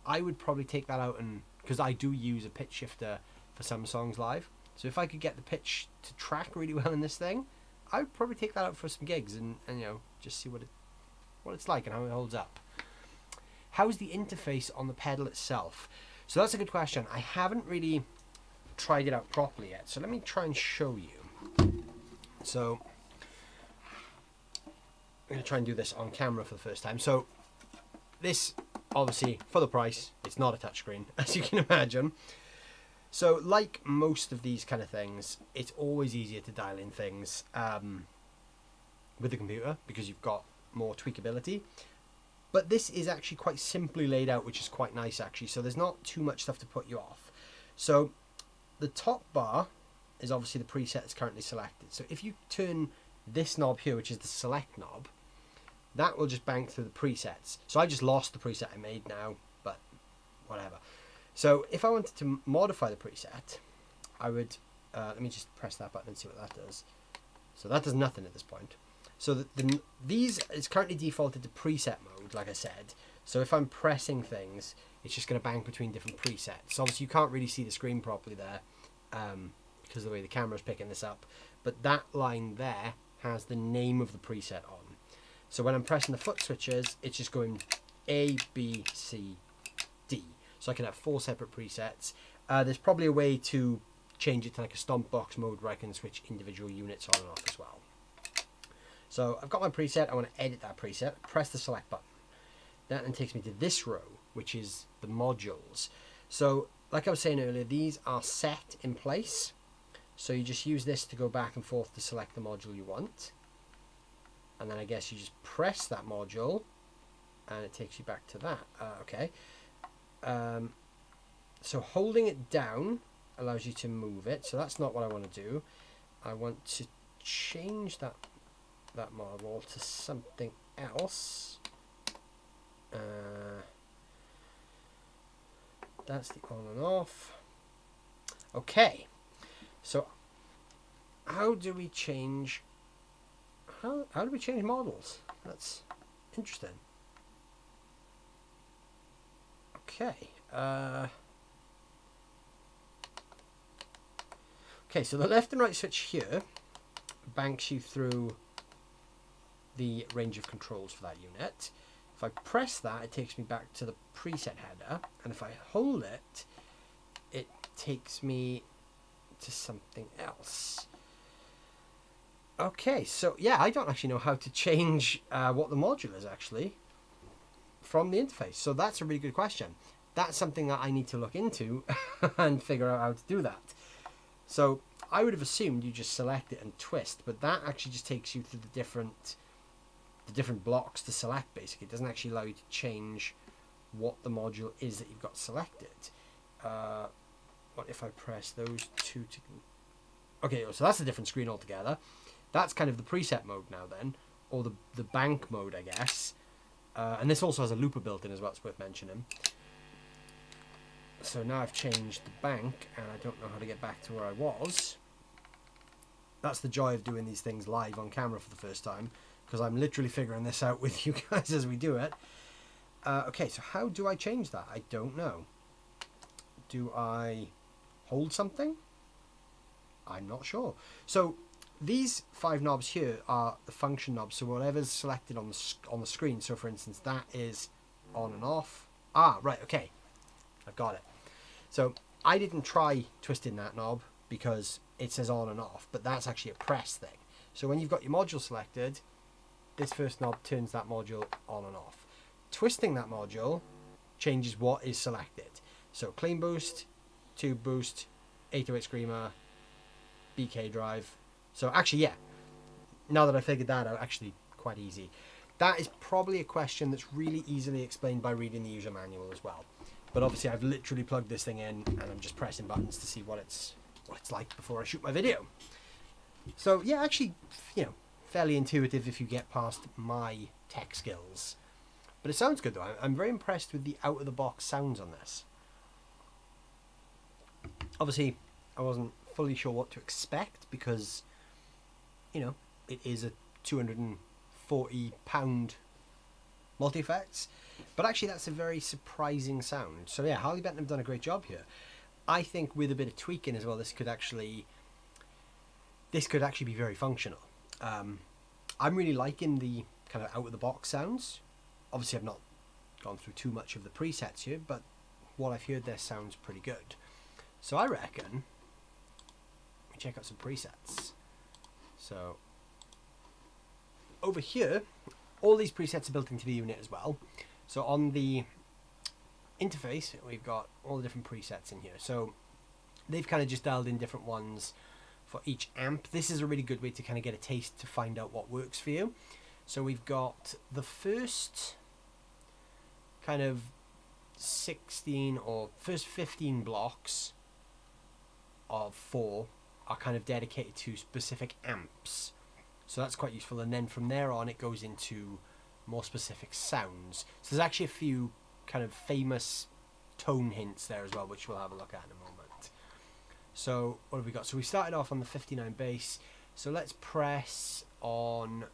I would probably take that out, and because I do use a pitch shifter for some songs live. So if I could get the pitch to track really well in this thing, I would probably take that out for some gigs and you know, just see what it's like and how it holds up. How's the interface on the pedal itself? So that's a good question. I haven't really tried it out properly yet. So let me try and show you. So I'm going to try and do this on camera for the first time. So this, obviously, for the price, it's not a touchscreen, as you can imagine. So like most of these kind of things, it's always easier to dial in things with the computer because you've got more tweakability. But this is actually quite simply laid out, which is quite nice actually. So there's not too much stuff to put you off. So the top bar is obviously the preset that's currently selected. So if you turn this knob here, which is the select knob, that will just bank through the presets. So I just lost the preset I made now, but whatever. So if I wanted to modify the preset, I would, let me just press that button and see what that does. So that does nothing at this point. So these is currently defaulted to preset mode, like I said. So if I'm pressing things, it's just going to bank between different presets. So obviously you can't really see the screen properly there because of the way the camera's picking this up. But that line there has the name of the preset on. So when I'm pressing the foot switches, it's just going A, B, C, D. So I can have 4 separate presets. There's probably a way to change it to like a stomp box mode where I can switch individual units on and off as well. So I've got my preset. I want to edit that preset. Press the select button. That then takes me to this row, which is the modules. So like I was saying earlier, these are set in place. So you just use this to go back and forth to select the module you want. And then I guess you just press that module and it takes you back to that. Okay. So holding it down allows you to move it. So that's not what I want to do. I want to change that model to something else. That's the on and off. Okay, so how do we change? How do we change models? That's interesting. Okay. Okay, so the left and right switch here banks you through the range of controls for that unit. If I press that, it takes me back to the preset header, and if I hold it, it takes me to something else. Okay, so yeah, I don't actually know how to change what the module is actually from the interface. So that's a really good question. That's something that I need to look into and figure out how to do that. So I would have assumed you just select it and twist, but that actually just takes you through the different blocks to select. Basically, it doesn't actually allow you to change what the module is that you've got selected. What if I press those two to... Okay, so that's a different screen altogether. That's kind of the preset mode now then, or the bank mode, I guess. And this also has a looper built in as well, it's worth mentioning. So now I've changed the bank, and I don't know how to get back to where I was. That's the joy of doing these things live on camera for the first time, because I'm literally figuring this out with you guys as we do it. Okay, so how do I change that? I don't know. Do I hold something? I'm not sure. So these 5 knobs here are the function knobs, so whatever's selected on the screen. So for instance, that is on and off. Ah, right, okay. I've got it. So I didn't try twisting that knob because it says on and off, but that's actually a press thing. So when you've got your module selected, this first knob turns that module on and off. Twisting that module changes what is selected. So clean boost, tube boost, 808 screamer, BK drive. So actually, yeah, now that I figured that out, actually quite easy. That is probably a question that's really easily explained by reading the user manual as well. But obviously I've literally plugged this thing in and I'm just pressing buttons to see what it's like before I shoot my video. So yeah, actually, you know, fairly intuitive if you get past my tech skills. But it sounds good though. I'm very impressed with the out-of-the-box sounds on this. Obviously, I wasn't fully sure what to expect because, you know, it is a £240 multi-effects. But actually that's a very surprising sound. So yeah, Harley Benton have done a great job here. I think with a bit of tweaking as well, this could actually be very functional. I'm really liking the kind of out-of-the-box sounds. Obviously I've not gone through too much of the presets here, but what I've heard there sounds pretty good. So I reckon we check out some presets. So over here, all these presets are built into the unit as well. So on the interface, we've got all the different presets in here. So they've kind of just dialed in different ones for each amp. This is a really good way to kind of get a taste to find out what works for you. So we've got the first kind of 16 or first 15 blocks of 4 are kind of dedicated to specific amps. So that's quite useful. And then from there on, it goes into more specific sounds. So there's actually a few kind of famous tone hints there as well, which we'll have a look at in a moment. So what have we got? So we started off on the 59 bass. So let's press on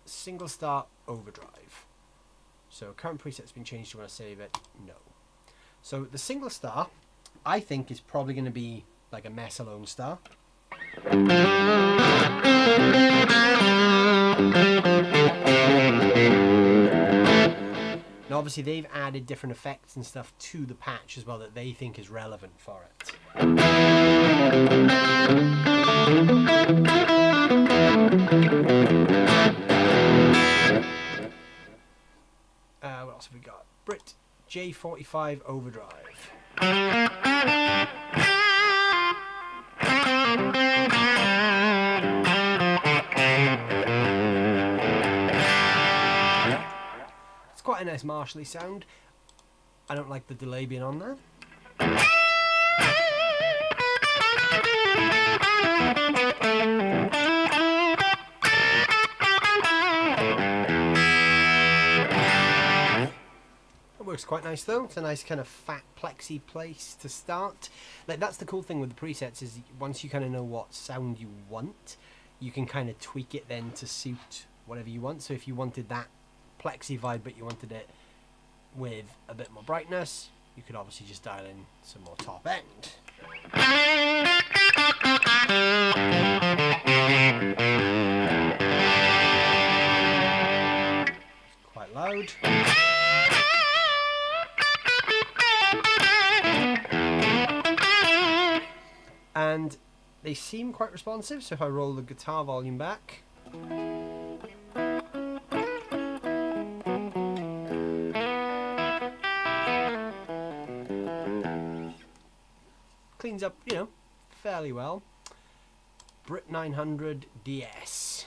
single start overdrive. So current preset's been changed. Do you want to save it? No. So the single star, I think, is probably going to be like a mess alone star. Now obviously they've added different effects and stuff to the patch as well that they think is relevant for it. What else have we got? Brit J45 Overdrive. It's quite a nice martially sound. I don't like the delay being on there. Looks quite nice though. It's a nice kind of fat plexi place to start. Like, that's the cool thing with the presets, is once you kind of know what sound you want, you can kind of tweak it then to suit whatever you want. So if you wanted that plexi vibe but you wanted it with a bit more brightness, you could obviously just dial in some more top end. It's quite loud. And they seem quite responsive, so if I roll the guitar volume back, cleans up, you know, fairly well. Brit 900 DS.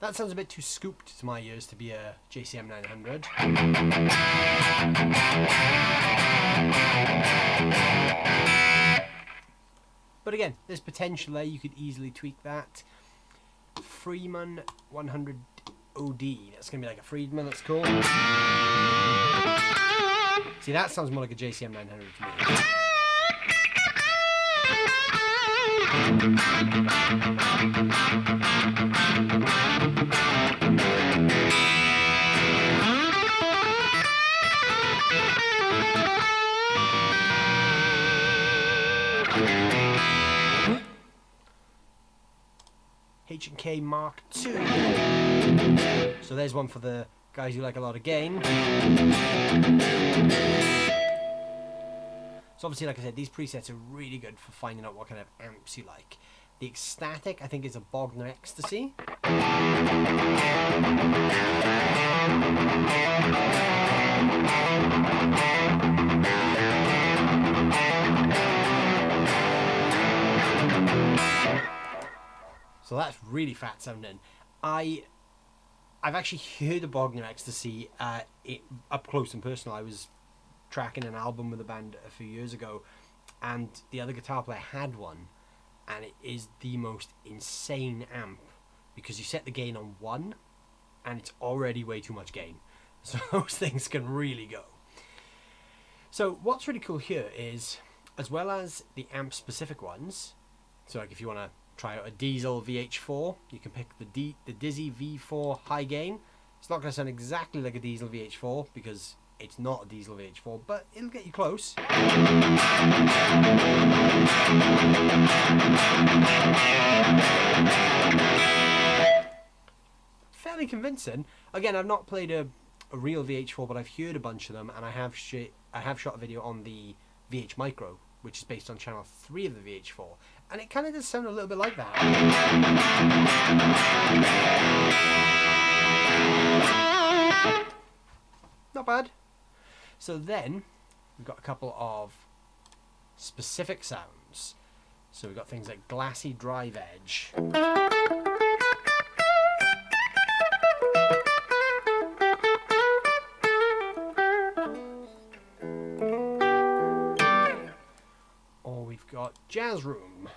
That sounds a bit too scooped to my ears to be a JCM 900. But again, there's potential there. You could easily tweak that. Freeman 100 OD. That's going to be like a Friedman. That's cool. See, that sounds more like a JCM 900 to me. H&K Mark II. So there's one for the guys who like a lot of gain. So obviously, like I said, these presets are really good for finding out what kind of amps you like. The Ecstatic, I think, is a Bogner Ecstasy. So that's really fat sounding. I've actually heard a Bogner Ecstasy up close and personal. I was tracking an album with a band a few years ago, and the other guitar player had one, and it is the most insane amp because you set the gain on 1 and it's already way too much gain. So those things can really go. So what's really cool here is, as well as the amp specific ones, so like if you want to try out a Diesel VH4, you can pick the Dizzy V4 high gain. It's not going to sound exactly like a Diesel VH4 because it's not a Diesel VH4, but it'll get you close. Fairly convincing. Again, I've not played a real VH4, but I've heard a bunch of them, and I have shot a video on the VH Micro, which is based on channel 3 of the VH4, and it kind of does sound a little bit like that. Not bad. So then we've got a couple of specific sounds. So we've got things like Glassy Drive Edge. Or we've got Jazz Room.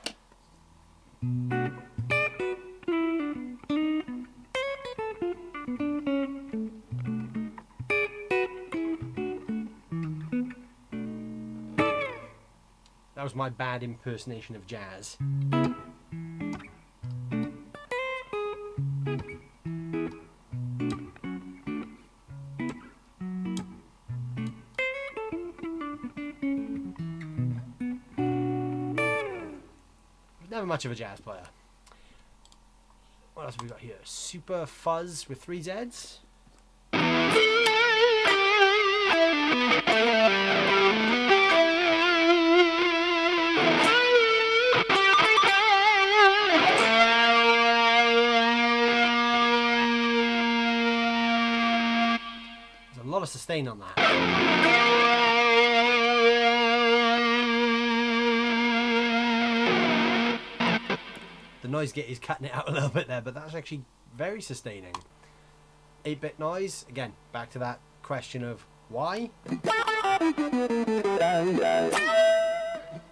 That was my bad impersonation of jazz. Never much of a jazz player. What else have we got here? Super Fuzz with 3 Zs. There's a lot of sustain on that. The noise gate is cutting it out a little bit there, but that's actually very sustaining. 8-bit noise, again, back to that question of why.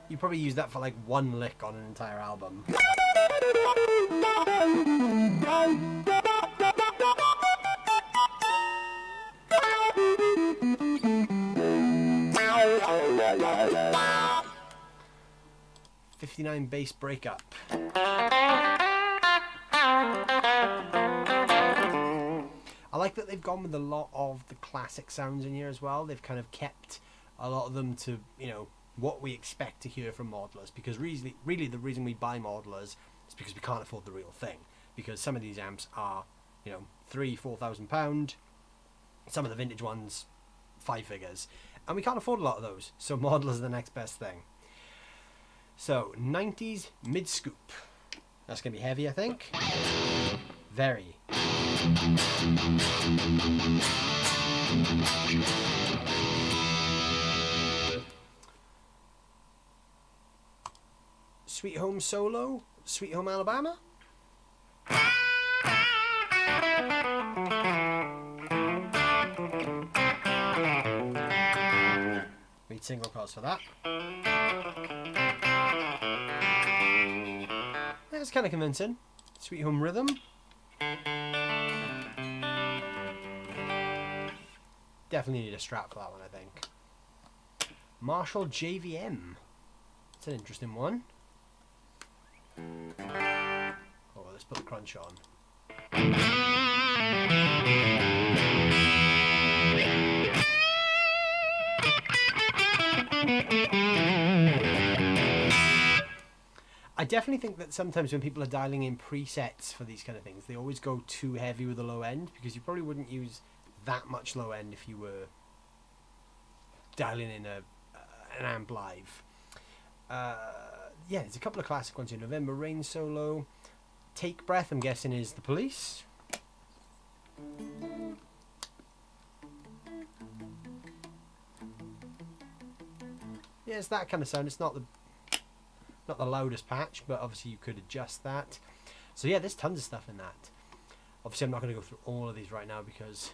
You probably use that for like 1 lick on an entire album. '59 bass breakup. I like that they've gone with a lot of the classic sounds in here as well. They've kind of kept a lot of them to, you know, what we expect to hear from modelers, because really the reason we buy modelers is because we can't afford the real thing, because some of these amps are, you know, £3,000-4,000, some of the vintage ones 5 figures, and we can't afford a lot of those, so modelers are the next best thing. So 90s mid scoop, that's gonna be heavy, I think. Very. Sweet Home Solo, Sweet Home Alabama. Lead single chords for that. That's kind of convincing. Sweet Home Rhythm. Definitely need a strap for that one, I think. Marshall JVM. That's an interesting one. Oh, let's put the crunch on. I definitely think that sometimes when people are dialing in presets for these kind of things, they always go too heavy with the low end, because you probably wouldn't use that much low end if you were dialing in an amp live. Yeah, there's a couple of classic ones here. November Rain Solo. Take Breath, I'm guessing, is The Police. Yeah, it's that kind of sound. It's not the loudest patch, but obviously you could adjust that. So yeah, there's tons of stuff in that. Obviously I'm not going to go through all of these right now because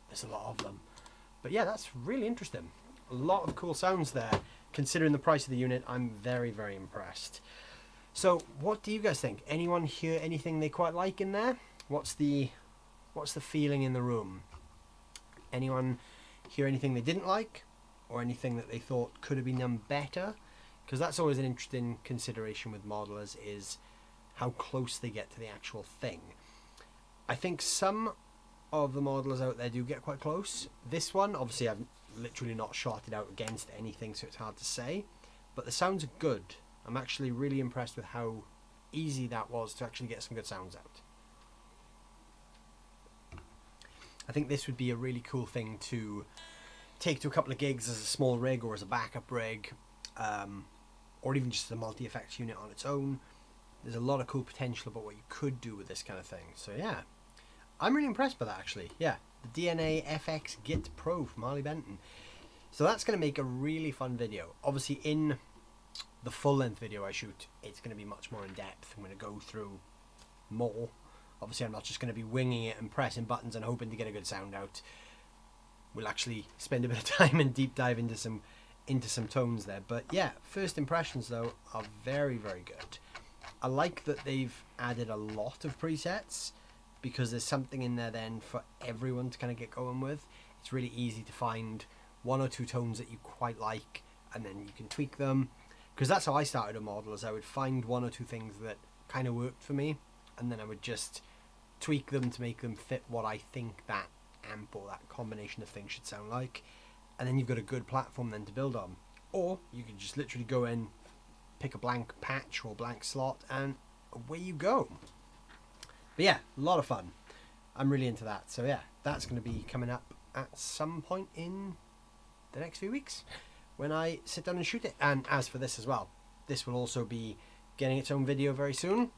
there's a lot of them. But yeah, that's really interesting. A lot of cool sounds there. Considering the price of the unit, I'm very, very impressed. So what do you guys think? Anyone hear anything they quite like in there? What's the feeling in the room? Anyone hear anything they didn't like, or anything that they thought could have been done better? Because that's always an interesting consideration with modelers, is how close they get to the actual thing. I think some of the modelers out there do get quite close. This one, obviously I've literally not shot it out against anything, so it's hard to say, but the sounds are good. I'm actually really impressed with how easy that was to actually get some good sounds out. I think this would be a really cool thing to take to a couple of gigs as a small rig or as a backup rig, or even just a multi-effects unit on its own. There's a lot of cool potential about what you could do with this kind of thing. So yeah, I'm really impressed by that actually. Yeah, the DNA FX Git Pro from Harley Benton. So that's going to make a really fun video. Obviously in the full-length video I shoot, it's going to be much more in depth. I'm going to go through more. Obviously I'm not just going to be winging it and pressing buttons and hoping to get a good sound out. We'll actually spend a bit of time and deep dive into some tones there. But yeah, first impressions though are very, very good. I like that they've added a lot of presets, because there's something in there then for everyone to kind of get going with. It's really easy to find one or two tones that you quite like, and then you can tweak them. Because that's how I started a model, is I would find one or two things that kind of worked for me, and then I would just tweak them to make them fit what I think that amp or that combination of things should sound like. And then you've got a good platform then to build on. Or you can just literally go in, pick a blank patch or blank slot, and away you go. But yeah, a lot of fun. I'm really into that. So yeah, that's going to be coming up at some point in the next few weeks when I sit down and shoot it. And as for this as well, this will also be getting its own video very soon,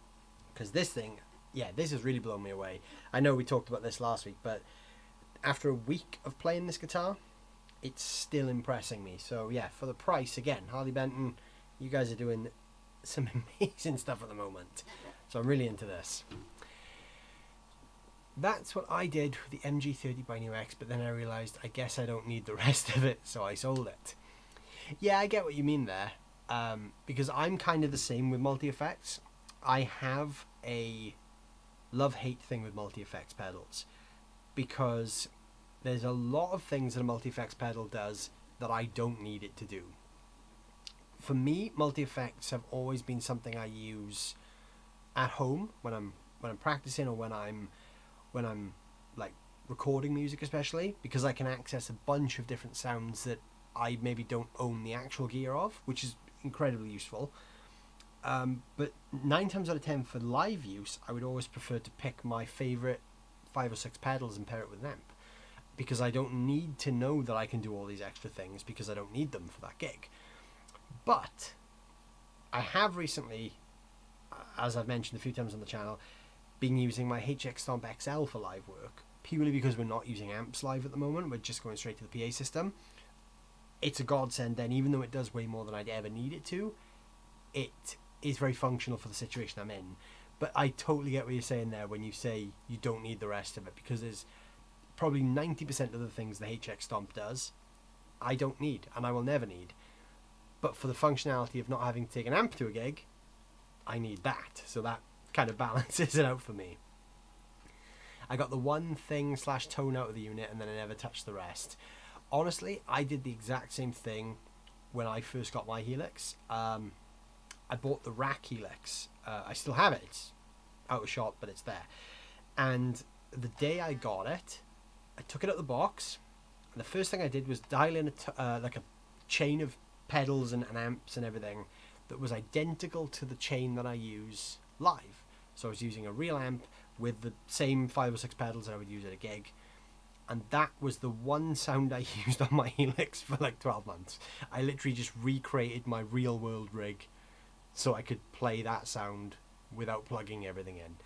because this thing, yeah, this has really blown me away. I know we talked about this last week, but after a week of playing this guitar, it's still impressing me. So yeah, for the price, again, Harley Benton, you guys are doing some amazing stuff at the moment. So I'm really into this. That's what I did with the MG30 by NUX, but then I realised I guess I don't need the rest of it, so I sold it. Yeah, I get what you mean there, because I'm kind of the same with multi-effects. I have a love-hate thing with multi-effects pedals, because there's a lot of things that a multi-effects pedal does that I don't need it to do. For me, multi-effects have always been something I use at home when I'm practicing, or when I'm like recording music, especially because I can access a bunch of different sounds that I maybe don't own the actual gear of, which is incredibly useful. But 9 times out of 10 for live use, I would always prefer to pick my favorite 5 or 6 pedals and pair it with an amp, because I don't need to know that I can do all these extra things, because I don't need them for that gig. But I have recently, as I've mentioned a few times on the channel, been using my HX Stomp XL for live work, purely because we're not using amps live at the moment. We're just going straight to the PA system. It's a godsend then, even though it does way more than I'd ever need it to. It is very functional for the situation I'm in. But I totally get what you're saying there when you say you don't need the rest of it, because there's probably 90% of the things the HX Stomp does I don't need, and I will never need. But for the functionality of not having to take an amp to a gig, I need that. So that kind of balances it out for me. I got the one thing / tone out of the unit, and then I never touched the rest. Honestly, I did the exact same thing when I first got my Helix. I bought the rack Helix. I still have it. It's out of shot, but it's there. And the day I got it, I took it out of the box, and the first thing I did was dial in like a chain of pedals and amps and everything that was identical to the chain that I use live. So I was using a real amp with the same 5 or 6 pedals that I would use at a gig, and that was the one sound I used on my Helix for like 12 months. I literally just recreated my real world rig so I could play that sound without plugging everything in,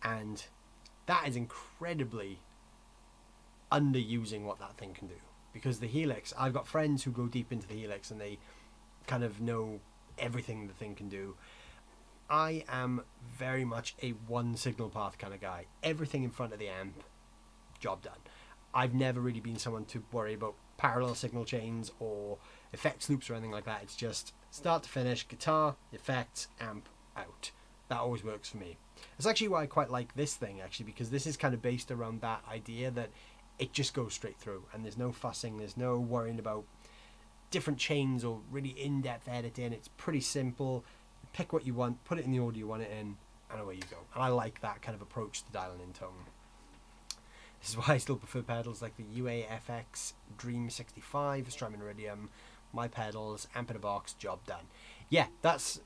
and that is incredibly underusing what that thing can do. Because the Helix, I've got friends who go deep into the Helix and they kind of know everything the thing can do. I am very much a one signal path kind of guy. Everything in front of the amp, job done. I've never really been someone to worry about parallel signal chains or effects loops or anything like that. It's just start to finish, guitar, effects, amp, out. That always works for me. That's actually why I quite like this thing, actually, because this is kind of based around that idea that it just goes straight through, and there's no fussing, there's no worrying about different chains or really in-depth editing. It's pretty simple. Pick what you want, put it in the order you want it in, and away you go. And I like that kind of approach to dialing in tone. This is why I still prefer pedals like the UAFX Dream 65 for strumming Iridium, my pedals, amp in a box, job done. Yeah, that's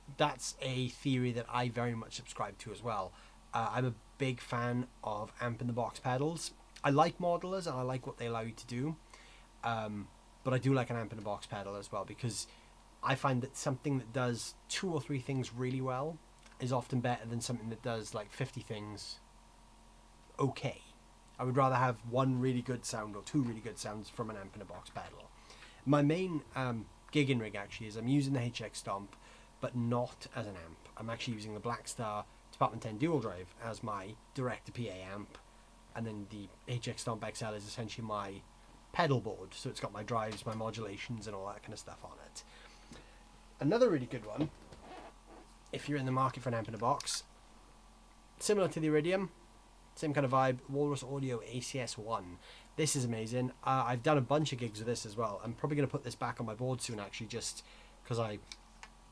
a theory that I very much subscribe to as well. I'm a big fan of amp in the box pedals. I like modelers and I like what they allow you to do, but I do like an amp in a box pedal as well, because I find that something that does 2 or 3 things really well is often better than something that does like 50 things okay. I would rather have 1 really good sound or 2 really good sounds from an amp in a box pedal. My main gigging rig actually is I'm using the HX Stomp, but not as an amp. I'm actually using the Blackstar Department 10 dual drive as my direct-to-PA amp, and then the HX Stomp XL is essentially my pedal board, so it's got my drives, my modulations, and all that kind of stuff on it. Another really good one, if you're in the market for an amp in a box, similar to the Iridium, same kind of vibe, Walrus Audio ACS1. This is amazing. I've done a bunch of gigs with this as well. I'm probably going to put this back on my board soon, actually, just because I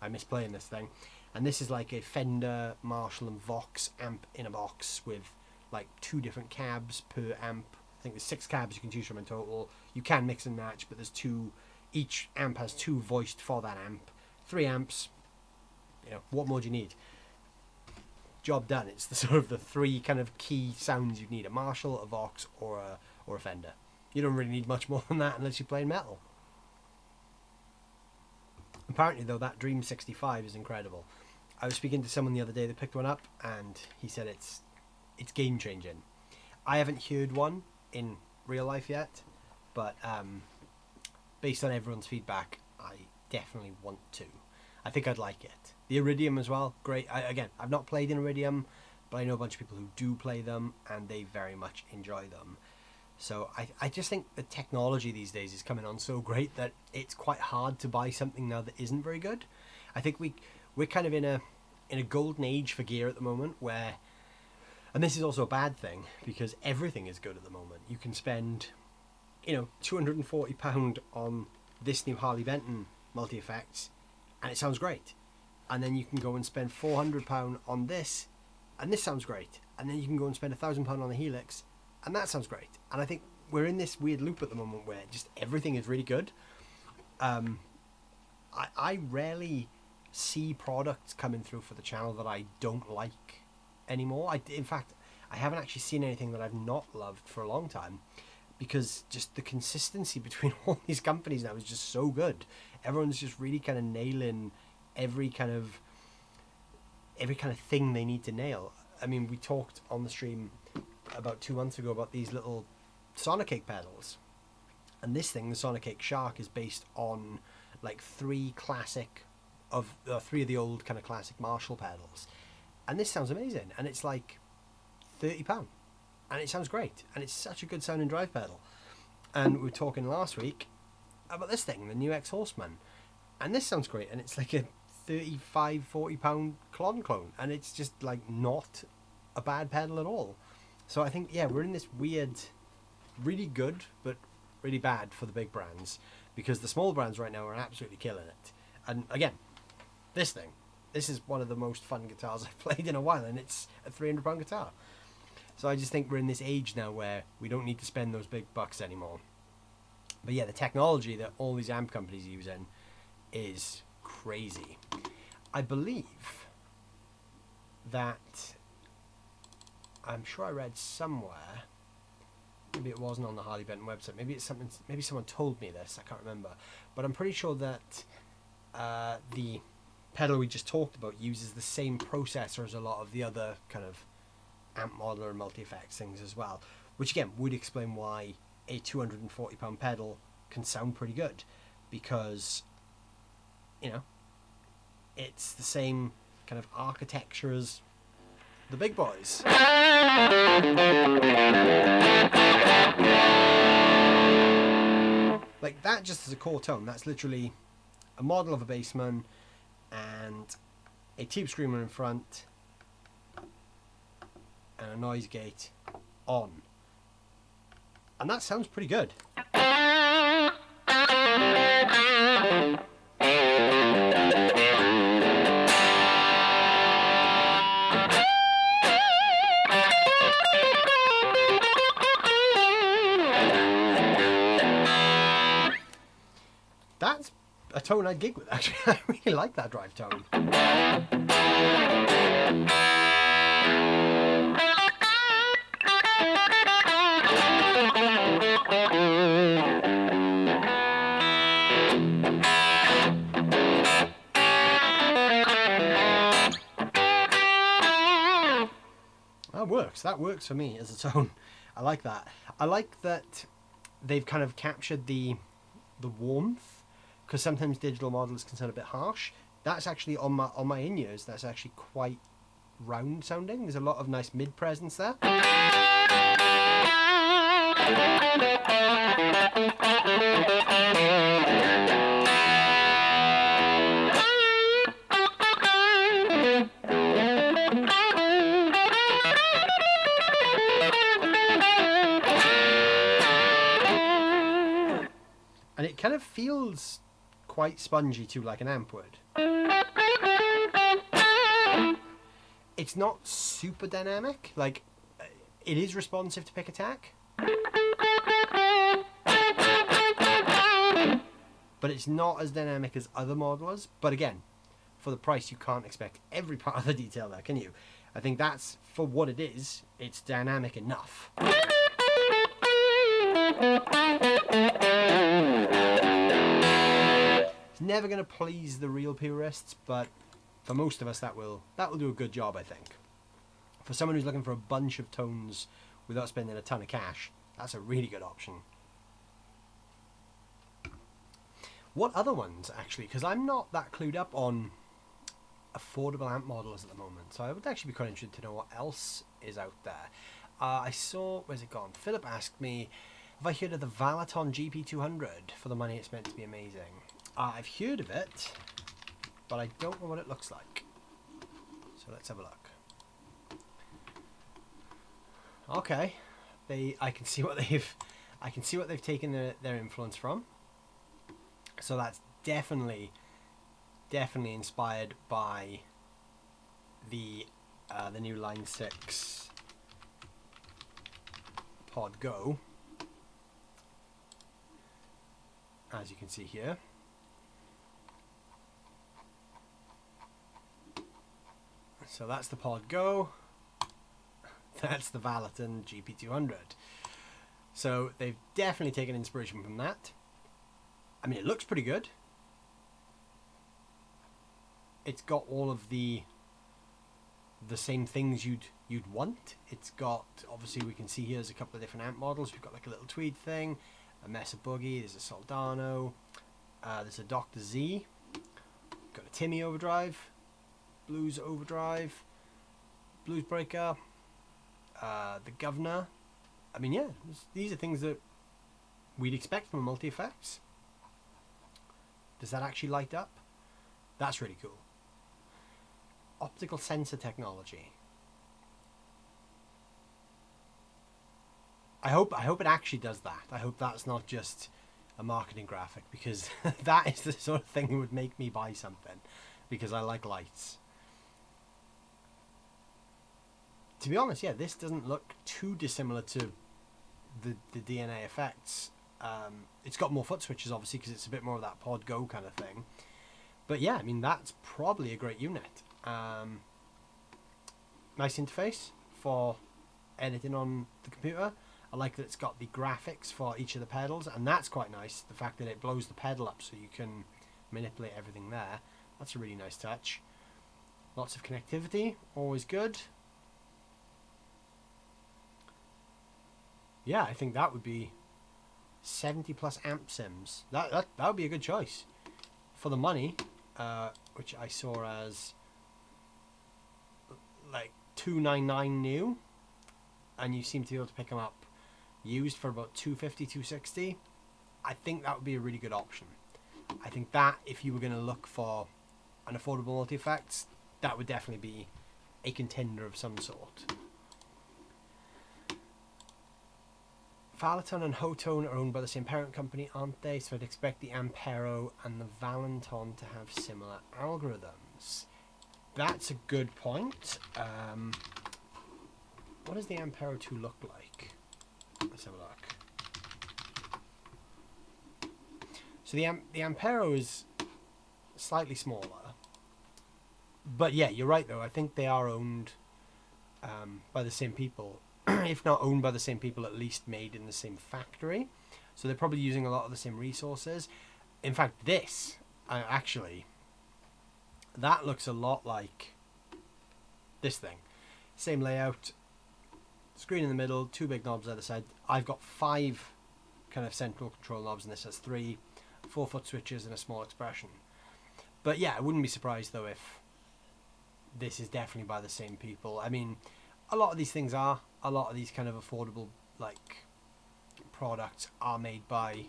miss playing this thing. And this is like a Fender, Marshall, and Vox amp in a box with like 2 different cabs per amp. I think there's 6 cabs you can choose from in total. You can mix and match, but there's 2. Each amp has 2 voiced for that amp. 3 amps. You know, what more do you need? Job done. It's the sort of the 3 kind of key sounds you need: a Marshall, a Vox, or a Fender. You don't really need much more than that unless you're playing metal. Apparently, though, that Dream 65 is incredible. I was speaking to someone the other day that picked one up, and he said it's game changing. I haven't heard one in real life yet, but based on everyone's feedback, I definitely want to. I think I'd like it. The Iridium as well, great. Again, I've not played in Iridium, but I know a bunch of people who do play them, and they very much enjoy them. So I just think the technology these days is coming on so great that it's quite hard to buy something now that isn't very good. I think we're kind of in in a golden age for gear at the moment where, and this is also a bad thing because everything is good at the moment. You can spend, you know, £240 on this new Harley Benton multi-effects and it sounds great. And then you can go and spend £400 on this and this sounds great. And then you can go and spend £1,000 on the Helix and that sounds great. And I think we're in this weird loop at the moment where just everything is really good. I rarely see products coming through for the channel that I don't like anymore. In fact, I haven't actually seen anything that I've not loved for a long time, because just the consistency between all these companies now is just so good. Everyone's just really kind of nailing every kind of thing they need to nail. I mean, we talked on the stream about 2 months ago about these little Sonicake pedals, and this thing, the Sonicake Shark, is based on like three of the old kind of classic Marshall pedals, and this sounds amazing, and it's like £30, and it sounds great, and it's such a good sounding drive pedal. And we were talking last week about this thing, the new X-Horseman, and this sounds great, and it's like a £35-40 clone, and it's just like not a bad pedal at all. So I think, yeah, we're in this weird, really good but really bad for the big brands, because the small brands right now are absolutely killing it. And again, this is one of the most fun guitars I've played in a while, and it's a £300 guitar. So I just think we're in this age now where we don't need to spend those big bucks anymore. But yeah, the technology that all these amp companies are using is crazy. I believe that, I'm sure I read somewhere, maybe it wasn't on the Harley Benton website, maybe it's something, maybe someone told me this, I can't remember, but I'm pretty sure that the pedal we just talked about uses the same processor as a lot of the other kind of amp modeler and multi-effects things as well, which again would explain why a £240 pedal can sound pretty good, because, you know, it's the same kind of architecture as the big boys. Like that, just as a core tone, that's literally a model of a bassman and a tube screamer in front and a noise gate on, and that sounds pretty good. That's a tone I'd gig with, actually. I really like that drive tone. That works for me as a tone. I like that. I like that they've kind of captured the warmth, because sometimes digital modelers can sound a bit harsh. That's actually on my in-ears, that's actually quite round sounding. There's a lot of nice mid presence there. And it kind of feels quite spongy too, like an amp would. It's not super dynamic, like it is responsive to pick attack, but it's not as dynamic as other modelers. But again, for the price, you can't expect every part of the detail there, can you? I think that's, for what it is, it's dynamic enough. It's never going to please the real purists, but for most of us that will do a good job, I think. For someone who's looking for a bunch of tones without spending a ton of cash, that's a really good option. What other ones, actually? Because I'm not that clued up on affordable amp models at the moment, so I would actually be quite interested to know what else is out there. I saw, where's it gone? Philip asked me, have I heard of the Valaton GP200? For the money it's meant to be amazing. I've heard of it, but I don't know what it looks like. So let's have a look. Okay, I can see what they've taken their influence from. So that's definitely inspired by the new Line 6 Pod Go, as you can see here. So that's the Pod Go. That's the Valaton GP200. So they've definitely taken inspiration from that. I mean, it looks pretty good. It's got all of the same things you'd want. It's got, obviously we can see here's a couple of different amp models. We've got like a little tweed thing, a Mesa Boogie, there's a Soldano, there's a Dr. Z, got a Timmy Overdrive, Blues Overdrive, Blues Breaker, the Governor. I mean, yeah, these are things that we'd expect from a multi-effects. Does that actually light up? That's really cool. Optical sensor technology. I hope it actually does that. I hope that's not just a marketing graphic, because that is the sort of thing that would make me buy something, because I like lights. To be honest, yeah, this doesn't look too dissimilar to the DNA effects. It's got more foot switches, obviously, because it's a bit more of that Pod Go kind of thing. But yeah, I mean, that's probably a great unit. Nice interface for editing on the computer. I like that it's got the graphics for each of the pedals, and that's quite nice. The fact that it blows the pedal up so you can manipulate everything there. That's a really nice touch. Lots of connectivity, always good. Yeah, I think that would be 70 plus amp sims. That would be a good choice for the money, which I saw as like $299 new, and you seem to be able to pick them up used for about $250, $260. I think that would be a really good option. I think that if you were going to look for an affordable multi-effects, that would definitely be a contender of some sort. Valaton and Hotone are owned by the same parent company, aren't they? So I'd expect the Ampero and the Valenton to have similar algorithms. That's a good point. What does the Ampero 2 look like? Let's have a look. So the Ampero is slightly smaller. But yeah, you're right though. I think they are owned by the same people. If not owned by the same people, at least made in the same factory. So they're probably using a lot of the same resources. In fact, this, actually, that looks a lot like this thing. Same layout, screen in the middle, two big knobs either side. I've got 5 kind of central control knobs, and this has 3, 4-foot switches and a small expression. But yeah, I wouldn't be surprised though if this is definitely by the same people. I mean, a lot of these things are. A lot of these kind of affordable like products are made by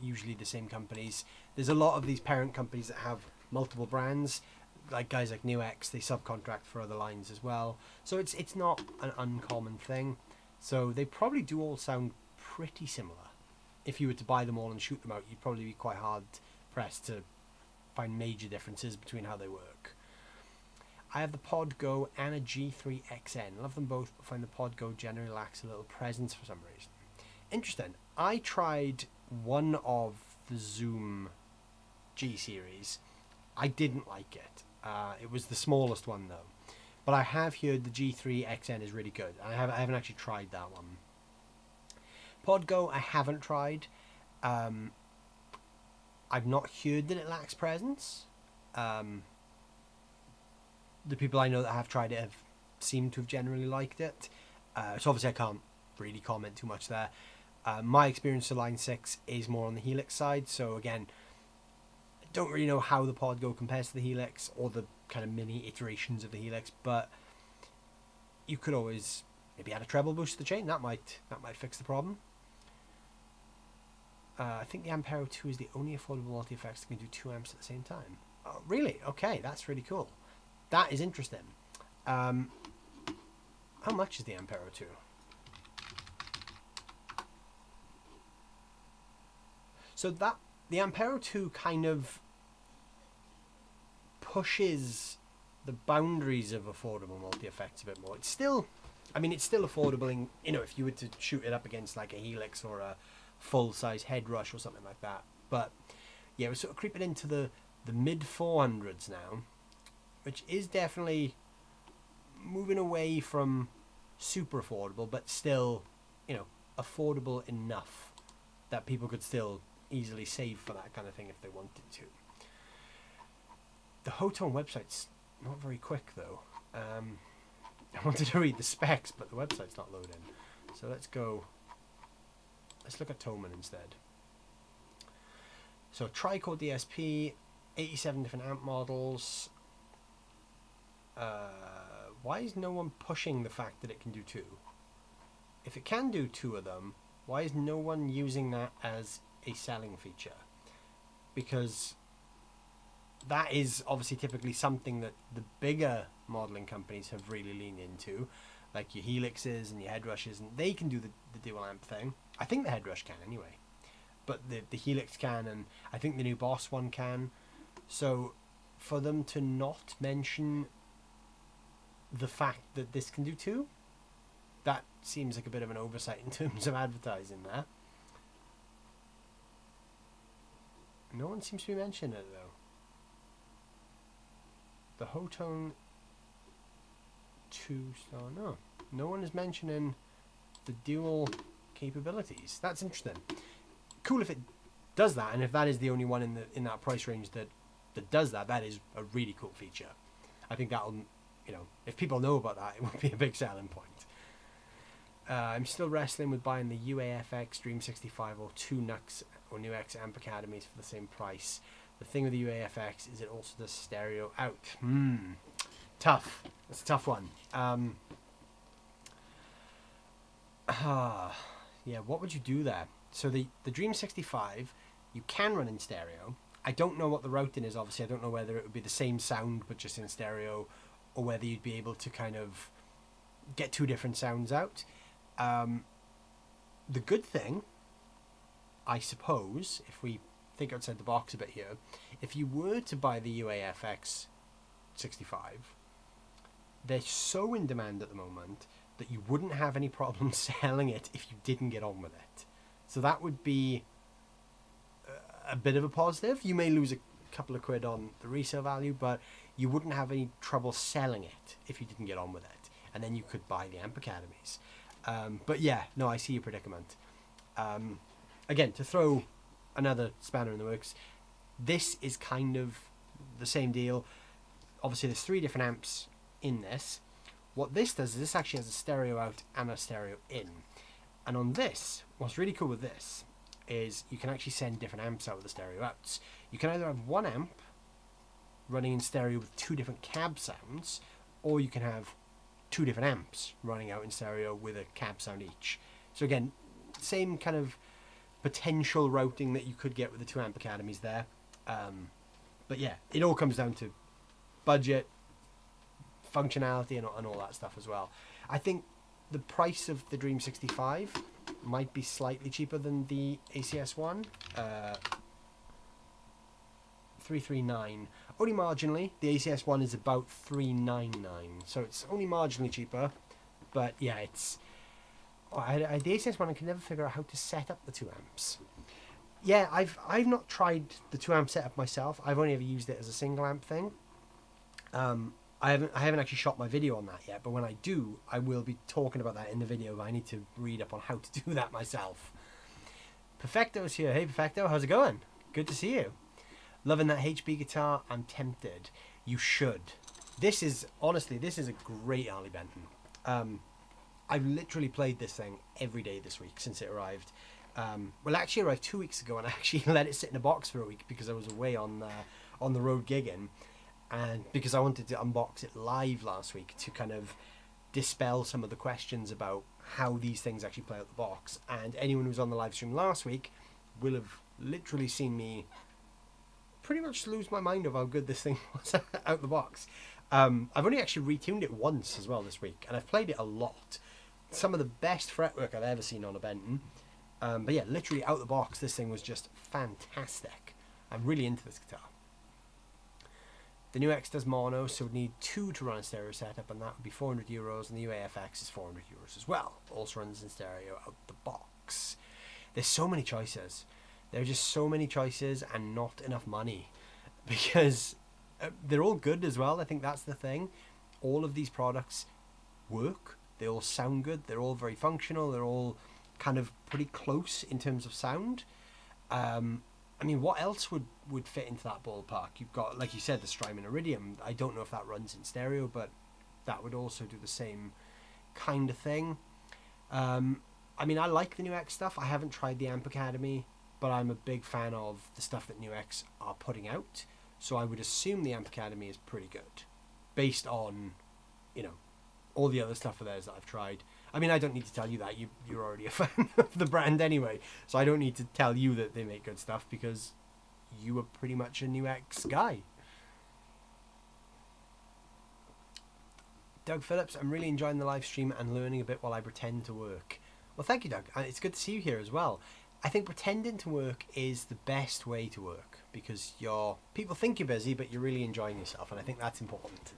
usually the same companies. There's a lot of these parent companies that have multiple brands, like guys like NewX, they subcontract for other lines as well. So it's not an uncommon thing. So they probably do all sound pretty similar. If you were to buy them all and shoot them out, you'd probably be quite hard pressed to find major differences between how they work. I have the Pod Go and a G3XN. Love them both, but find the Pod Go generally lacks a little presence for some reason. Interesting. I tried one of the Zoom G series. I didn't like it. It was the smallest one though. But I have heard the G3XN is really good. I haven't actually tried that one. Pod Go I haven't tried. I've not heard that it lacks presence. The people I know that have tried it have seemed to have generally liked it. So obviously I can't really comment too much there. My experience of Line 6 is more on the Helix side. So again, I don't really know how the Pod Go compares to the Helix or the kind of mini iterations of the Helix, but you could always maybe add a treble boost to the chain. That might fix the problem. I think the Ampero 2 is the only affordable multi-effects that can do 2 amps at the same time. Oh, really? Okay, that's really cool. that is interesting. How much is the Ampero 2? So that the Ampero 2 kind of pushes the boundaries of affordable multi-effects a bit more. It's still, I mean, it's still affordable in, you know, if you were to shoot it up against like a Helix or a full-size head rush or something like that. But yeah, we're sort of creeping into the mid 400s now, which is definitely moving away from super affordable, but still, you know, affordable enough that people could still easily save for that kind of thing if they wanted to. The Hotone website's not very quick though. I wanted to read the specs, but the website's not loading. So let's look at Thomann instead. So trichord DSP, 87 different amp models. Why is no one pushing the fact that it can do 2? If it can do 2 of them, why is no one using that as a selling feature? Because that is obviously typically something that the bigger modeling companies have really leaned into, like your Helixes and your head rushes, and they can do the dual amp thing. I think the head rush can anyway, but the Helix can, and I think the new Boss one can. So for them to not mention the fact that this can do 2, that seems like a bit of an oversight in terms of advertising there. No one seems to be mentioning it though. The Hotone 2 star, no one is mentioning the dual capabilities. That's interesting. Cool if it does that, and if that is the only one in that price range that does that, that is a really cool feature. I think that'll, you know, if people know about that, it would be a big selling point. I'm still wrestling with buying the UAFX Dream 65 or 2 Nux or NUX amp academies for the same price. The thing with the UAFX is it also does stereo out. Tough. That's a tough one. Yeah, what would you do there? So the Dream 65, you can run in stereo. I don't know what the routing is, obviously. I don't know whether it would be the same sound but just in stereo, or whether you'd be able to kind of get 2 different sounds out. The good thing, I suppose, if we think outside the box a bit here, if you were to buy the UAFX 65, they're so in demand at the moment that you wouldn't have any problem selling it if you didn't get on with it. So that would be a bit of a positive. You may lose a couple of quid on the resale value, but you wouldn't have any trouble selling it if you didn't get on with it. And then you could buy the amp academies. But yeah, no, I see your predicament. Again, to throw another spanner in the works, this is kind of the same deal. Obviously, there's 3 different amps in this. What this does is this actually has a stereo out and a stereo in. And on this, what's really cool with this is you can actually send different amps out with the stereo outs. You can either have 1 amp running in stereo with 2 different cab sounds, or you can have 2 different amps running out in stereo with a cab sound each. So again, same kind of potential routing that you could get with the 2 amp academies there. But yeah, it all comes down to budget, functionality, and all that stuff as well. I think the price of the Dream 65 might be slightly cheaper than the ACS one. 339, only marginally. The ACS one is about 399, so it's only marginally cheaper. But yeah, it's the ACS one. I can never figure out how to set up the 2 amps. Yeah, I've not tried the 2 amp setup myself. I've only ever used it as a single amp thing. I haven't actually shot my video on that yet, but when I do, I will be talking about that in the video. But I need to read up on how to do that myself. Perfecto's here. Hey Perfecto, how's it going? Good to see you. Loving that HB guitar. I'm tempted. You should. This is a great Harley Benton. I've literally played this thing every day this week since it arrived. Well, actually arrived 2 weeks ago, and I actually let it sit in a box for a week because I was away on the road gigging. And because I wanted to unbox it live last week to kind of dispel some of the questions about how these things actually play out the box. And anyone who was on the live stream last week will have literally seen me pretty much lose my mind of how good this thing was out the box. I've only actually retuned it once as well this week, and I've played it a lot. Some of the best fretwork I've ever seen on a Benton. But yeah, literally out the box, this thing was just fantastic. I'm really into this guitar. The new X does mono, so we'd need 2 to run a stereo setup, and that would be €400, and the UAFX is €400 as well. Also runs in stereo out the box. There's so many choices. There are just so many choices and not enough money, because they're all good as well. I think that's the thing. All of these products work. They all sound good. They're all very functional. They're all kind of pretty close in terms of sound. I mean, what else would fit into that ballpark? You've got, like you said, the Strymon Iridium. I don't know if that runs in stereo, but that would also do the same kind of thing. I mean, I like the New X stuff. I haven't tried the Amp Academy, but I'm a big fan of the stuff that New X are putting out. So I would assume the Amp Academy is pretty good, based on, you know, all the other stuff of theirs that I've tried. I mean, I don't need to tell you that. You're already a fan of the brand anyway, so I don't need to tell you that they make good stuff, because you are pretty much a New X guy. Doug Phillips, I'm really enjoying the live stream and learning a bit while I pretend to work. Well, thank you, Doug. It's good to see you here as well. I think pretending to work is the best way to work, because people think you're busy, but you're really enjoying yourself, and I think that's important.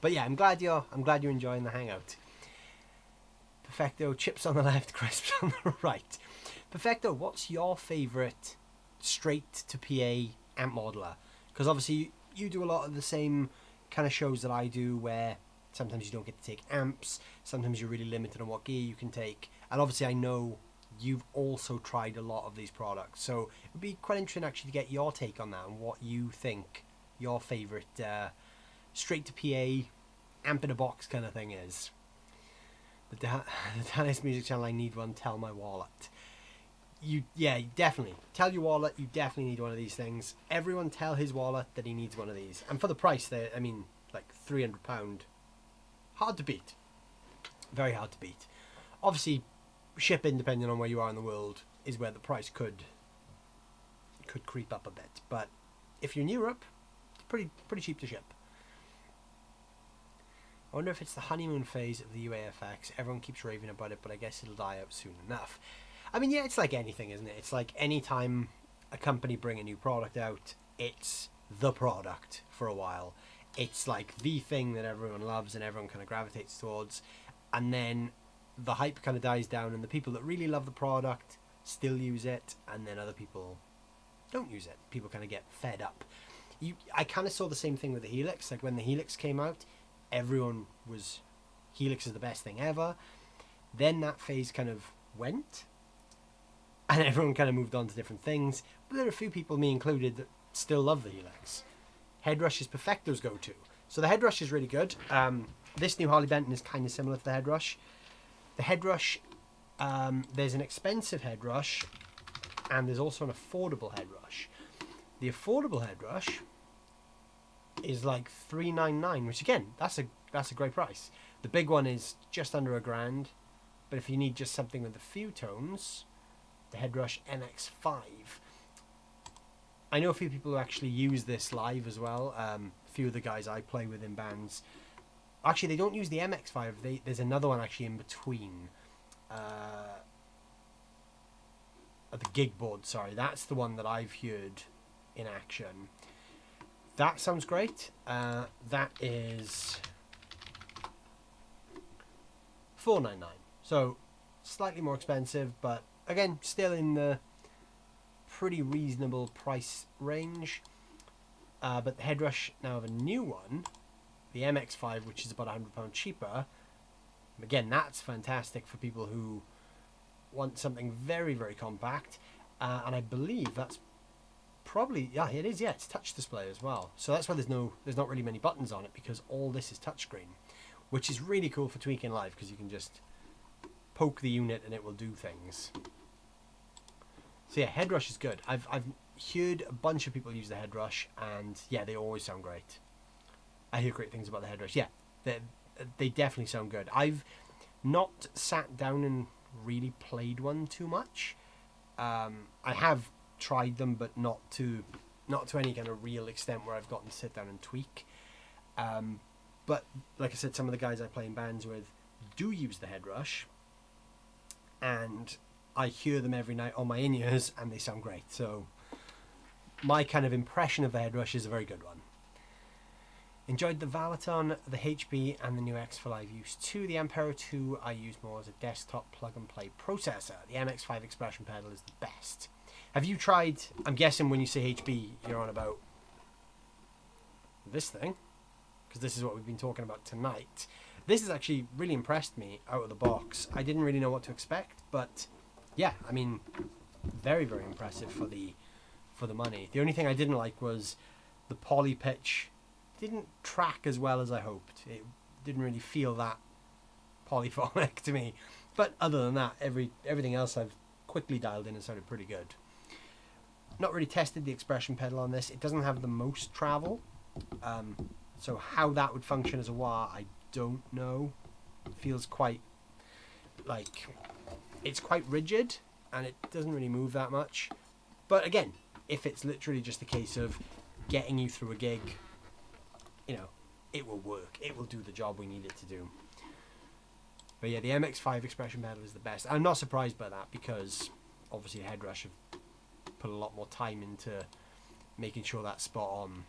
But yeah, I'm glad you're enjoying the hangout. Perfecto, chips on the left, crisps on the right. Perfecto, what's your favourite straight to PA amp modeler? Because obviously you do a lot of the same kind of shows that I do, where sometimes you don't get to take amps, sometimes you're really limited on what gear you can take, and obviously I know you've also tried a lot of these products, so it would be quite interesting actually to get your take on that and what you think your favourite straight to PA amp in a box kind of thing is. The Dennis Music Channel, I need one, tell my wallet. Yeah, definitely. Tell your wallet, you definitely need one of these things. Everyone tell his wallet that he needs one of these. And for the price, I mean, like £300. Hard to beat. Very hard to beat. Obviously, shipping, depending on where you are in the world, is where the price could creep up a bit. But if you're in Europe, it's pretty cheap to ship. I wonder if it's the honeymoon phase of the UAFX. Everyone keeps raving about it, but I guess it'll die out soon enough. I mean, yeah, it's like anything, isn't it? It's like any time a company bring a new product out, it's the product for a while. It's like the thing that everyone loves and everyone kind of gravitates towards. And then the hype kind of dies down, and the people that really love the product still use it, and then other people don't use it. People kind of get fed up. I kind of saw the same thing with the Helix. Like when the Helix came out, everyone was, Helix is the best thing ever. Then that phase kind of went, and everyone kind of moved on to different things. But there are a few people, me included, that still love the Helix. Headrush is Perfecto's go-to. So the Headrush is really good. This new Harley Benton is kind of similar to the Headrush. The Headrush, there's an expensive Headrush, and there's also an affordable Headrush. The affordable Headrush is like $399, which again, that's a great price. The big one is just under $1,000, but if you need just something with a few tones, the Headrush MX5. I know a few people who actually use this live as well. A few of the guys I play with in bands, actually they don't use the MX5. There's another one actually in between. The gig board, sorry, that's the one that I've heard in action. That sounds great. That is $499. So slightly more expensive, but again, still in the pretty reasonable price range. But the Headrush now have a new one, the MX5, which is about £100 cheaper. Again, that's fantastic for people who want something very, very compact. And I believe that's probably, yeah, it is, yeah, it's touch display as well. So that's why there's not really many buttons on it, because all this is touchscreen, which is really cool for tweaking live, because you can just poke the unit and it will do things. So yeah, Headrush is good. I've heard a bunch of people use the Headrush, and yeah, they always sound great. I hear great things about the Headrush. Yeah, they definitely sound good. I've not sat down and really played one too much. I have tried them, but not to any kind of real extent where I've gotten to sit down and tweak. But like I said, some of the guys I play in bands with do use the head rush, and I hear them every night on my in-ears, and they sound great. So my kind of impression of the head rush is a very good one. Enjoyed the Valaton, the HB, and the new X5 use too. The Ampero 2 I use more as a desktop plug-and-play processor. The MX5 expression pedal is the best. Have you tried, I'm guessing when you say HB, you're on about this thing, because this is what we've been talking about tonight. This has actually really impressed me out of the box. I didn't really know what to expect, but yeah, I mean, very, very impressive for the money. The only thing I didn't like was the poly pitch didn't track as well as I hoped. It didn't really feel that polyphonic to me. But other than that, everything else I've quickly dialed in and sounded pretty good. Not really tested the expression pedal on this. It doesn't have the most travel. So how that would function as a wah, I don't know. It feels quite like it's quite rigid and it doesn't really move that much. But again, if it's literally just a case of getting you through a gig, you know, it will work. It will do the job we need it to do. But yeah, the MX5 expression pedal is the best. I'm not surprised by that because obviously Headrush have put a lot more time into making sure that's spot on.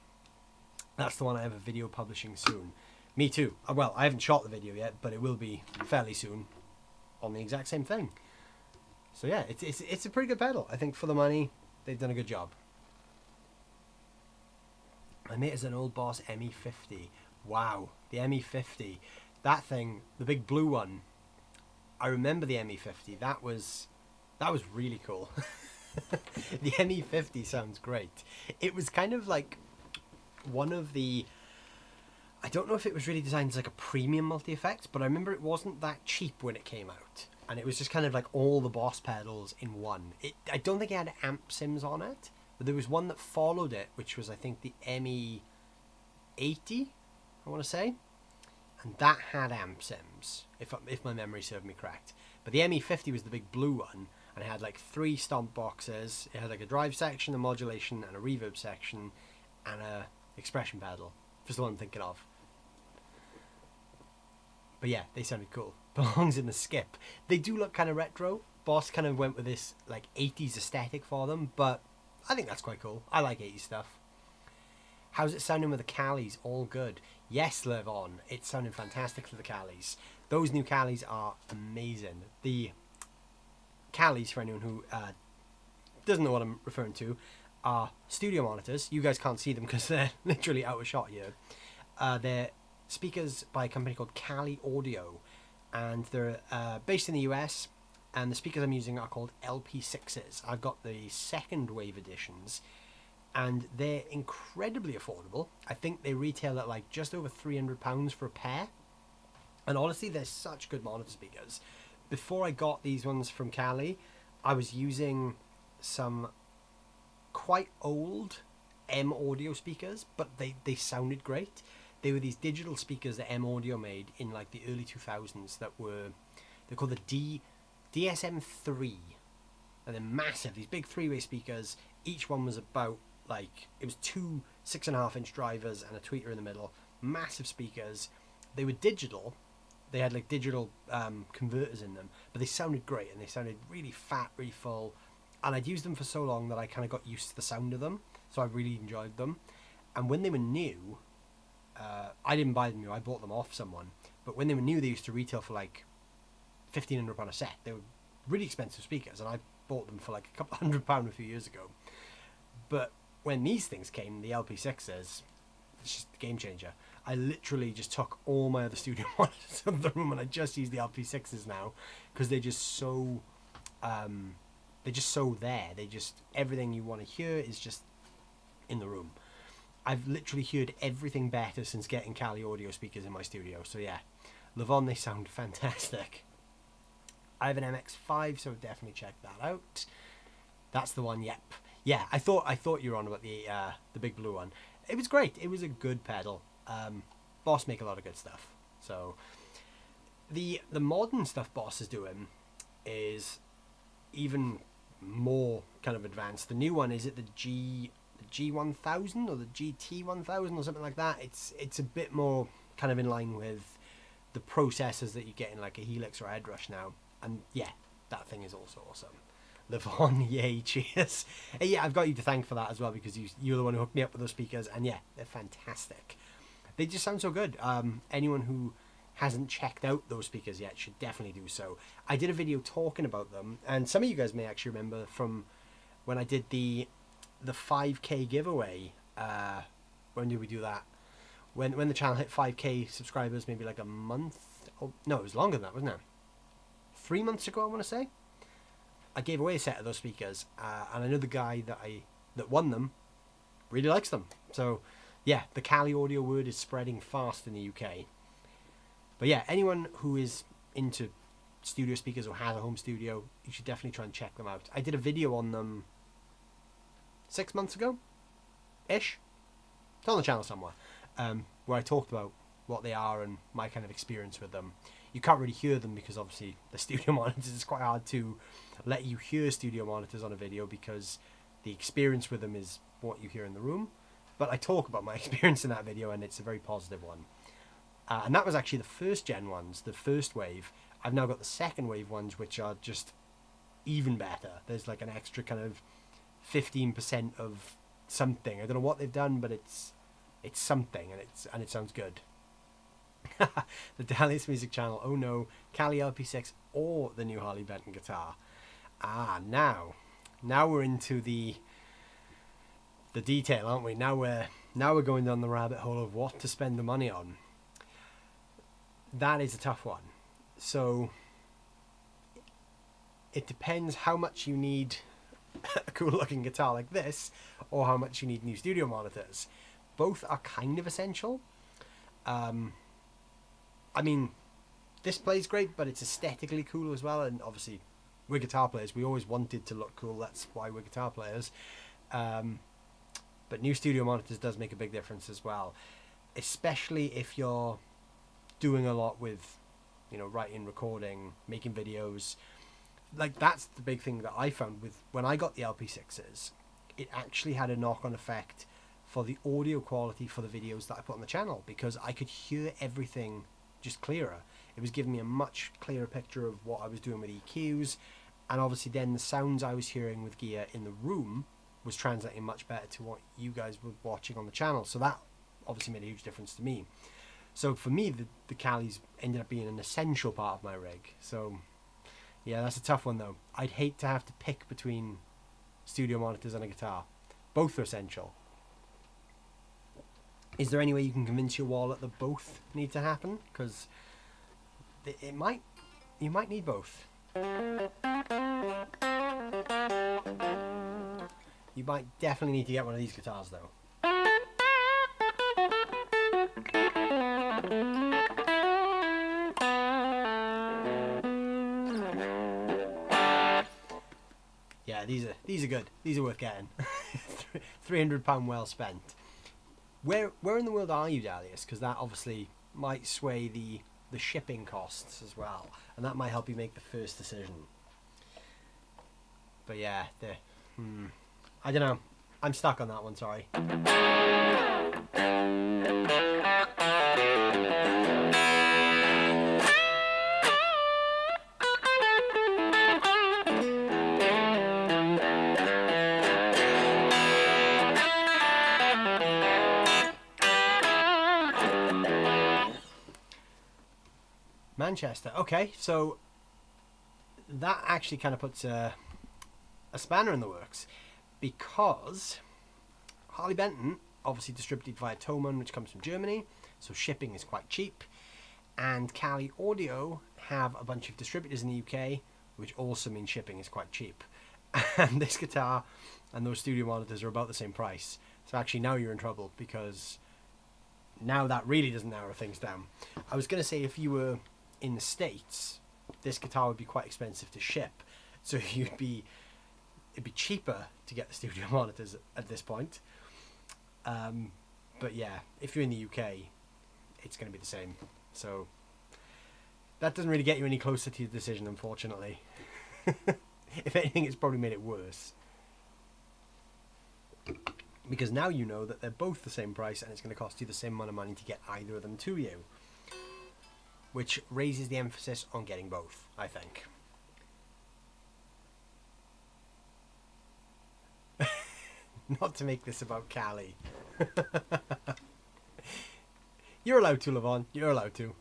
That's the one I have a video publishing soon. Me too. Well, I haven't shot the video yet, but it will be fairly soon on the exact same thing. So yeah, it's a pretty good pedal. I think for the money, they've done a good job. My mate is an old Boss ME50. Wow, the ME50. That thing, the big blue one. I remember the ME50. That was really cool. The ME50 sounds great. It was kind of like one of the, I don't know if it was really designed as like a premium multi-effect, but I remember it wasn't that cheap when it came out. And it was just kind of like all the Boss pedals in one. I don't think it had amp sims on it, but there was one that followed it, which was I think the ME80, I want to say. And that had amp sims, if my memory served me correct. But the ME50 was the big blue one, and it had like 3 stomp boxes. It had like a drive section, a modulation, and a reverb section, and a expression pedal. Just the one I'm thinking of. But yeah, they sounded cool. Belongs in the skip. They do look kind of retro. Boss kind of went with this like 80s aesthetic for them, but I think that's quite cool. I like 80s stuff. How's it sounding with the Callies? All good. Yes, Levon. It's sounding fantastic for the Callies. Those new Callies are amazing. The Callies, for anyone who doesn't know what I'm referring to, are studio monitors. You guys can't see them because they're literally out of shot here. They're speakers by a company called Cali Audio, and they're based in the US, and the speakers I'm using are called LP6s. I've got the second wave editions, and they're incredibly affordable. I think they retail at like just over £300 for a pair, and honestly they're such good monitor speakers. Before I got these ones from Cali, I was using some quite old M Audio speakers, but they sounded great. They were these digital speakers that M Audio made in like the early 2000s that were, they're called the DSM-3, and they're massive, these big 3-way speakers. Each one was about like, it was 2 6.5-inch drivers and a tweeter in the middle. Massive speakers. They were digital. They had like digital converters in them, but they sounded great, and they sounded really fat, really full. And I'd used them for so long that I kind of got used to the sound of them, so I really enjoyed them. And when they were new, I didn't buy them new, I bought them off someone. But when they were new, they used to retail for like £1,500 a set. They were really expensive speakers, and I bought them for like a couple £100 a few years ago. But when these things came, the LP6s, it's just a game changer. I literally just took all my other studio monitors out of the room, and I just use the LP6s now because they're just so there. They just, everything you want to hear is just in the room. I've literally heard everything better since getting Cali Audio speakers in my studio. So yeah, Levon, they sound fantastic. I have an MX5, so definitely check that out. That's the one. Yep. Yeah, I thought you were on about the big blue one. It was great. It was a good pedal. Boss make a lot of good stuff. So the modern stuff Boss is doing is even more kind of advanced. The new one, is it the G1000 or the GT1000 or something like that? It's a bit more kind of in line with the processors that you get in like a Helix or a Headrush now. And yeah, that thing is also awesome. Live on, yay, cheers. And yeah, I've got you to thank for that as well, because you're the one who hooked me up with those speakers, and yeah, they're fantastic. They just sound so good. Anyone who hasn't checked out those speakers yet should definitely do so. I did a video talking about them, and some of you guys may actually remember from when I did the 5K giveaway. When did we do that? When the channel hit 5K subscribers, maybe like a month. Oh, no, it was longer than that, wasn't it? 3 months ago, I want to say. I gave away a set of those speakers, and I know the guy that won them really likes them. So yeah, the Cali audio word is spreading fast in the UK. But yeah, anyone who is into studio speakers or has a home studio, you should definitely try and check them out. I did a video on them 6 months ago ish. It's on the channel somewhere, where I talked about what they are and my kind of experience with them. You can't really hear them because obviously the studio monitors, it's quite hard to let you hear studio monitors on a video because the experience with them is what you hear in the room. But I talk about my experience in that video, and it's a very positive one. And that was actually the first gen ones, the first wave. I've now got the second wave ones, which are just even better. There's like an extra kind of 15% of something. I don't know what they've done, but it's something, and it sounds good. The Dallas Music Channel. Oh no, Cali LP6 or the new Harley Benton guitar. Now we're into the detail, aren't we? Now we're going down the rabbit hole of what to spend the money on. That is a tough one. So it depends how much you need a cool looking guitar like this, or how much you need new studio monitors. Both are kind of essential. I mean, this plays great, but it's aesthetically cool as well, and obviously we're guitar players, we always wanted to look cool, that's why we're guitar players. But new studio monitors does make a big difference as well, especially if you're doing a lot with, you know, writing, recording, making videos. Like, that's the big thing that I found with when I got the LP6s. It actually had a knock-on effect for the audio quality for the videos that I put on the channel, because I could hear everything just clearer. It was giving me a much clearer picture of what I was doing with EQs, and obviously then the sounds I was hearing with gear in the room was translating much better to what you guys were watching on the channel. So that obviously made a huge difference to me. So for me, the Calis ended up being an essential part of my rig. So yeah, that's a tough one though. I'd hate to have to pick between studio monitors and a guitar. Both are essential. Is there any way you can convince your wallet that both need to happen? Because you might need both. You might definitely need to get one of these guitars though. Yeah, these are good. These are worth getting. £300 well spent. Where in the world are you, Dalius? Because that obviously might sway the shipping costs as well, and that might help you make the first decision. But yeah, I don't know. I'm stuck on that one, sorry. Manchester. Okay, so that actually kind of puts a spanner in the works, because Harley Benton obviously distributed via Thomann, which comes from Germany, so shipping is quite cheap, and Cali Audio have a bunch of distributors in the UK, which also means shipping is quite cheap. And this guitar and those studio monitors are about the same price. So actually now you're in trouble, because now that really doesn't narrow things down. I was going to say if you were in the States, this guitar would be quite expensive to ship, so it'd be cheaper to get the studio monitors at this point. But yeah, if you're in the UK, it's going to be the same. So that doesn't really get you any closer to your decision, unfortunately. If anything, it's probably made it worse. because now you know that they're both the same price and it's going to cost you the same amount of money to get either of them to you, which raises the emphasis on getting both, I think. Not to make this about Callie. You're allowed to, Levon. You're allowed to.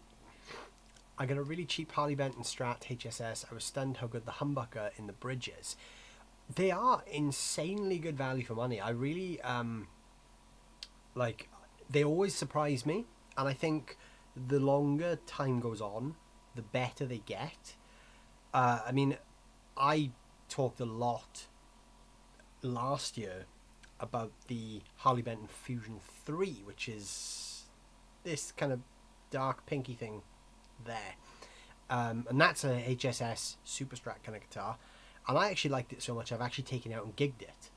I got a really cheap Harley Benton Strat HSS. I was stunned how good the humbucker in the bridge is. They are insanely good value for money. I really, they always surprise me. And I think the longer time goes on, the better they get. I mean, I talked a lot last year about the Harley Benton Fusion 3, which is this kind of dark pinky thing there. And that's a HSS Super Strat kind of guitar. And I actually liked it so much, I've actually taken it out and gigged it.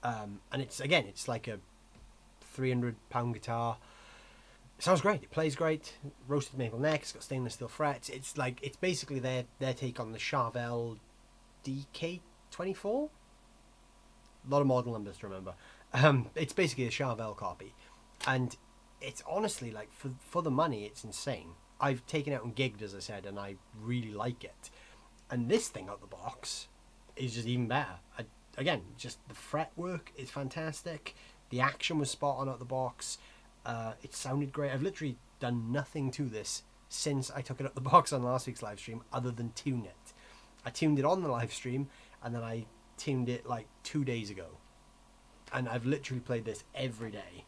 And it's like a £300 guitar. It sounds great. It plays great. Roasted maple neck. It's got stainless steel frets. It's basically their take on the Charvel DK24. A lot of model numbers to remember. It's basically a Charvel copy, and it's honestly, like, for the money, it's insane. I've taken it out and gigged, as I said, and I really like it. And this thing out the box is just even better. Just the fretwork is fantastic. The action was spot on out the box. It sounded great. I've literally done nothing to this since I took it out the box on last week's live stream, other than tune it. I tuned it on the live stream, and then I tuned it like 2 days ago, and I've literally played this every day.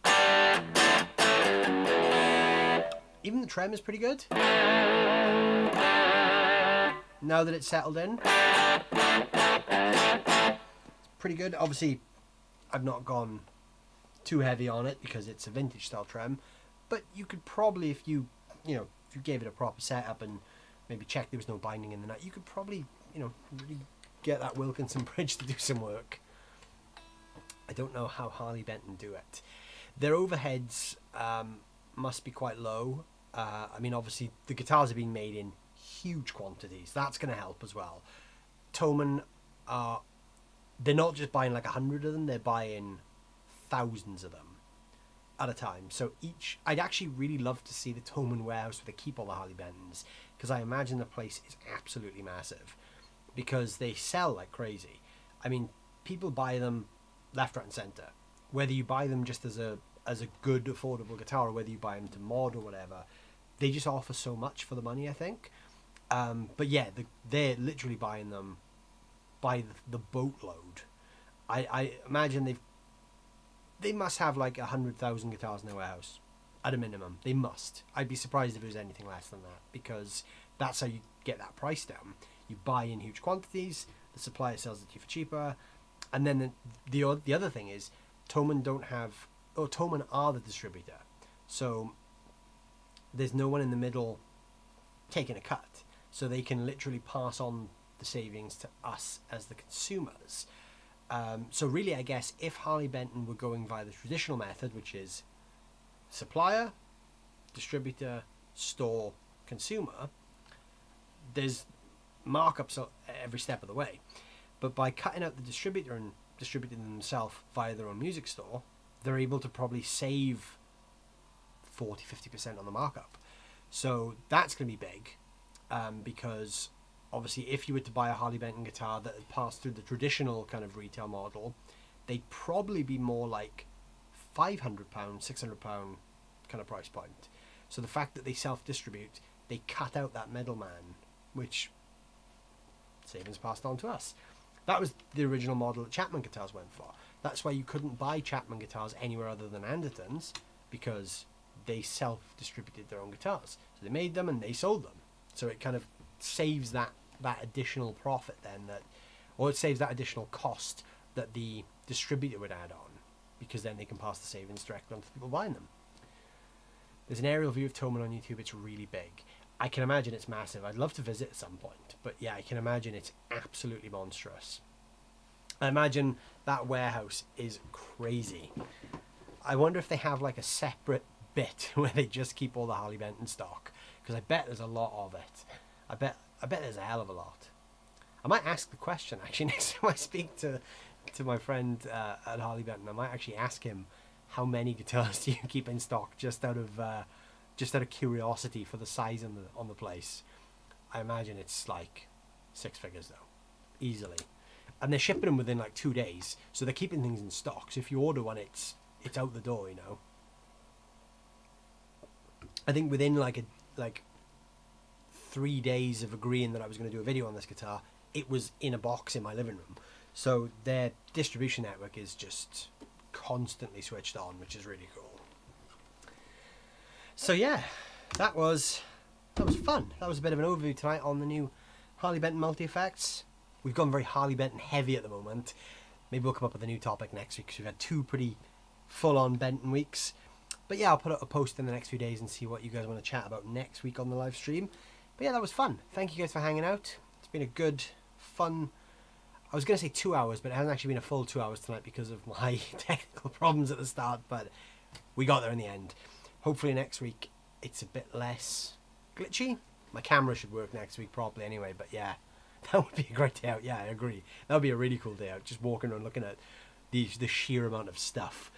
Even the trem is pretty good now that it's settled in. It's pretty good. Obviously I've not gone too heavy on it because it's a vintage style trem, but you could probably, if you gave it a proper setup and maybe checked there was no binding in the nut, you could probably really get that Wilkinson bridge to do some work. I don't know how Harley Benton do it. Their overheads must be quite low. I mean, obviously the guitars are being made in huge quantities. That's going to help as well. Thomann they're not just buying like 100 of them, they're buying thousands of them at a time. So I'd actually really love to see the Thomann warehouse where they keep all the Harley Bentons, because I imagine the place is absolutely massive, because they sell like crazy. I mean, people buy them left, right and centre. Whether you buy them just as a good affordable guitar, or whether you buy them to mod or whatever, they just offer so much for the money, I think. But yeah, they're literally buying them by the boatload. I imagine they must have like 100,000 guitars in their warehouse at a minimum. They must. I'd be surprised if it was anything less than that, because that's how you get that price down. You buy in huge quantities, the supplier sells it to you for cheaper, and then the other thing is Thomann Thomann are the distributor, so there's no one in the middle taking a cut, so they can literally pass on the savings to us as the consumers. So really, I guess if Harley Benton were going via the traditional method, which is supplier, distributor, store, consumer, there's markups every step of the way. But by cutting out the distributor and distributing them themselves via their own music store, they're able to probably save 40-50% on the markup. So that's going to be big, because obviously if you were to buy a Harley Benton guitar that had passed through the traditional kind of retail model, they'd probably be more like £500, £600 kind of price point. So the fact that they self-distribute, they cut out that middleman, which savings passed on to us. That was the original model that Chapman guitars went for. That's why you couldn't buy Chapman guitars anywhere other than Anderton's, because they self-distributed their own guitars. So they made them and they sold them. So it kind of saves that additional profit then, or it saves that additional cost that the distributor would add on, because then they can pass the savings directly on to the people buying them. There's an aerial view of Thomann on YouTube. It's really big. I can imagine it's massive. I'd love to visit at some point, but yeah, I can imagine it's absolutely monstrous. I imagine that warehouse is crazy. I wonder if they have like a separate bit where they just keep all the Harley Benton stock, because I bet there's a lot of it. I bet there's a hell of a lot. I might ask the question actually next time I speak to to my friend at Harley Benton. I might actually ask him how many guitars do you keep in stock, just out of curiosity for the size on the place. I imagine it's like 6 figures though, easily. And they're shipping them within like 2 days, so they're keeping things in stock. So if you order one, it's out the door, you know. I think within like 3 days of agreeing that I was going to do a video on this guitar, it was in a box in my living room. So their distribution network is just constantly switched on, which is really cool. So yeah, that was fun. That was a bit of an overview tonight on the new Harley Benton multi-effects. We've gone very Harley Benton heavy at the moment. Maybe we'll come up with a new topic next week, because we've had 2 pretty full-on Benton weeks. But yeah, I'll put up a post in the next few days and see what you guys want to chat about next week on the live stream. But yeah, that was fun. Thank you guys for hanging out. It's been a good, fun... I was going to say 2 hours, but it hasn't actually been a full 2 hours tonight because of my technical problems at the start. But we got there in the end. Hopefully next week it's a bit less glitchy. My camera should work next week properly anyway, but yeah. That would be a great day out. Yeah, I agree. That would be a really cool day out. Just walking around looking at the sheer amount of stuff.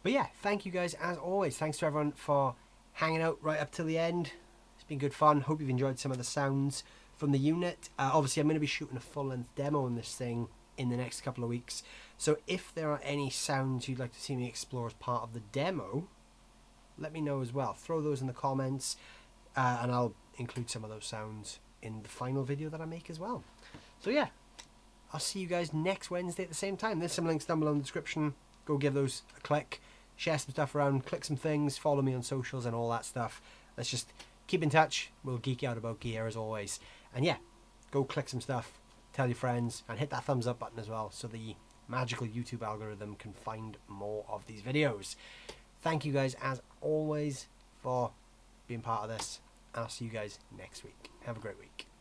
But yeah, thank you guys as always. Thanks to everyone for hanging out right up till the end. It's been good fun. Hope you've enjoyed some of the sounds from the unit. Obviously, I'm going to be shooting a full-length demo on this thing in the next couple of weeks. So if there are any sounds you'd like to see me explore as part of the demo, let me know as well. Throw those in the comments, and I'll include some of those sounds in the final video that I make as well. So yeah, I'll see you guys next Wednesday at the same time. There's some links down below in the description. Go give those a click, share some stuff around, click some things, follow me on socials and all that stuff. Let's just keep in touch. We'll geek out about gear as always. And yeah, go click some stuff, tell your friends, and hit that thumbs up button as well, so the magical YouTube algorithm can find more of these videos. Thank you guys as always for being part of this. I'll see you guys next week. Have a great week.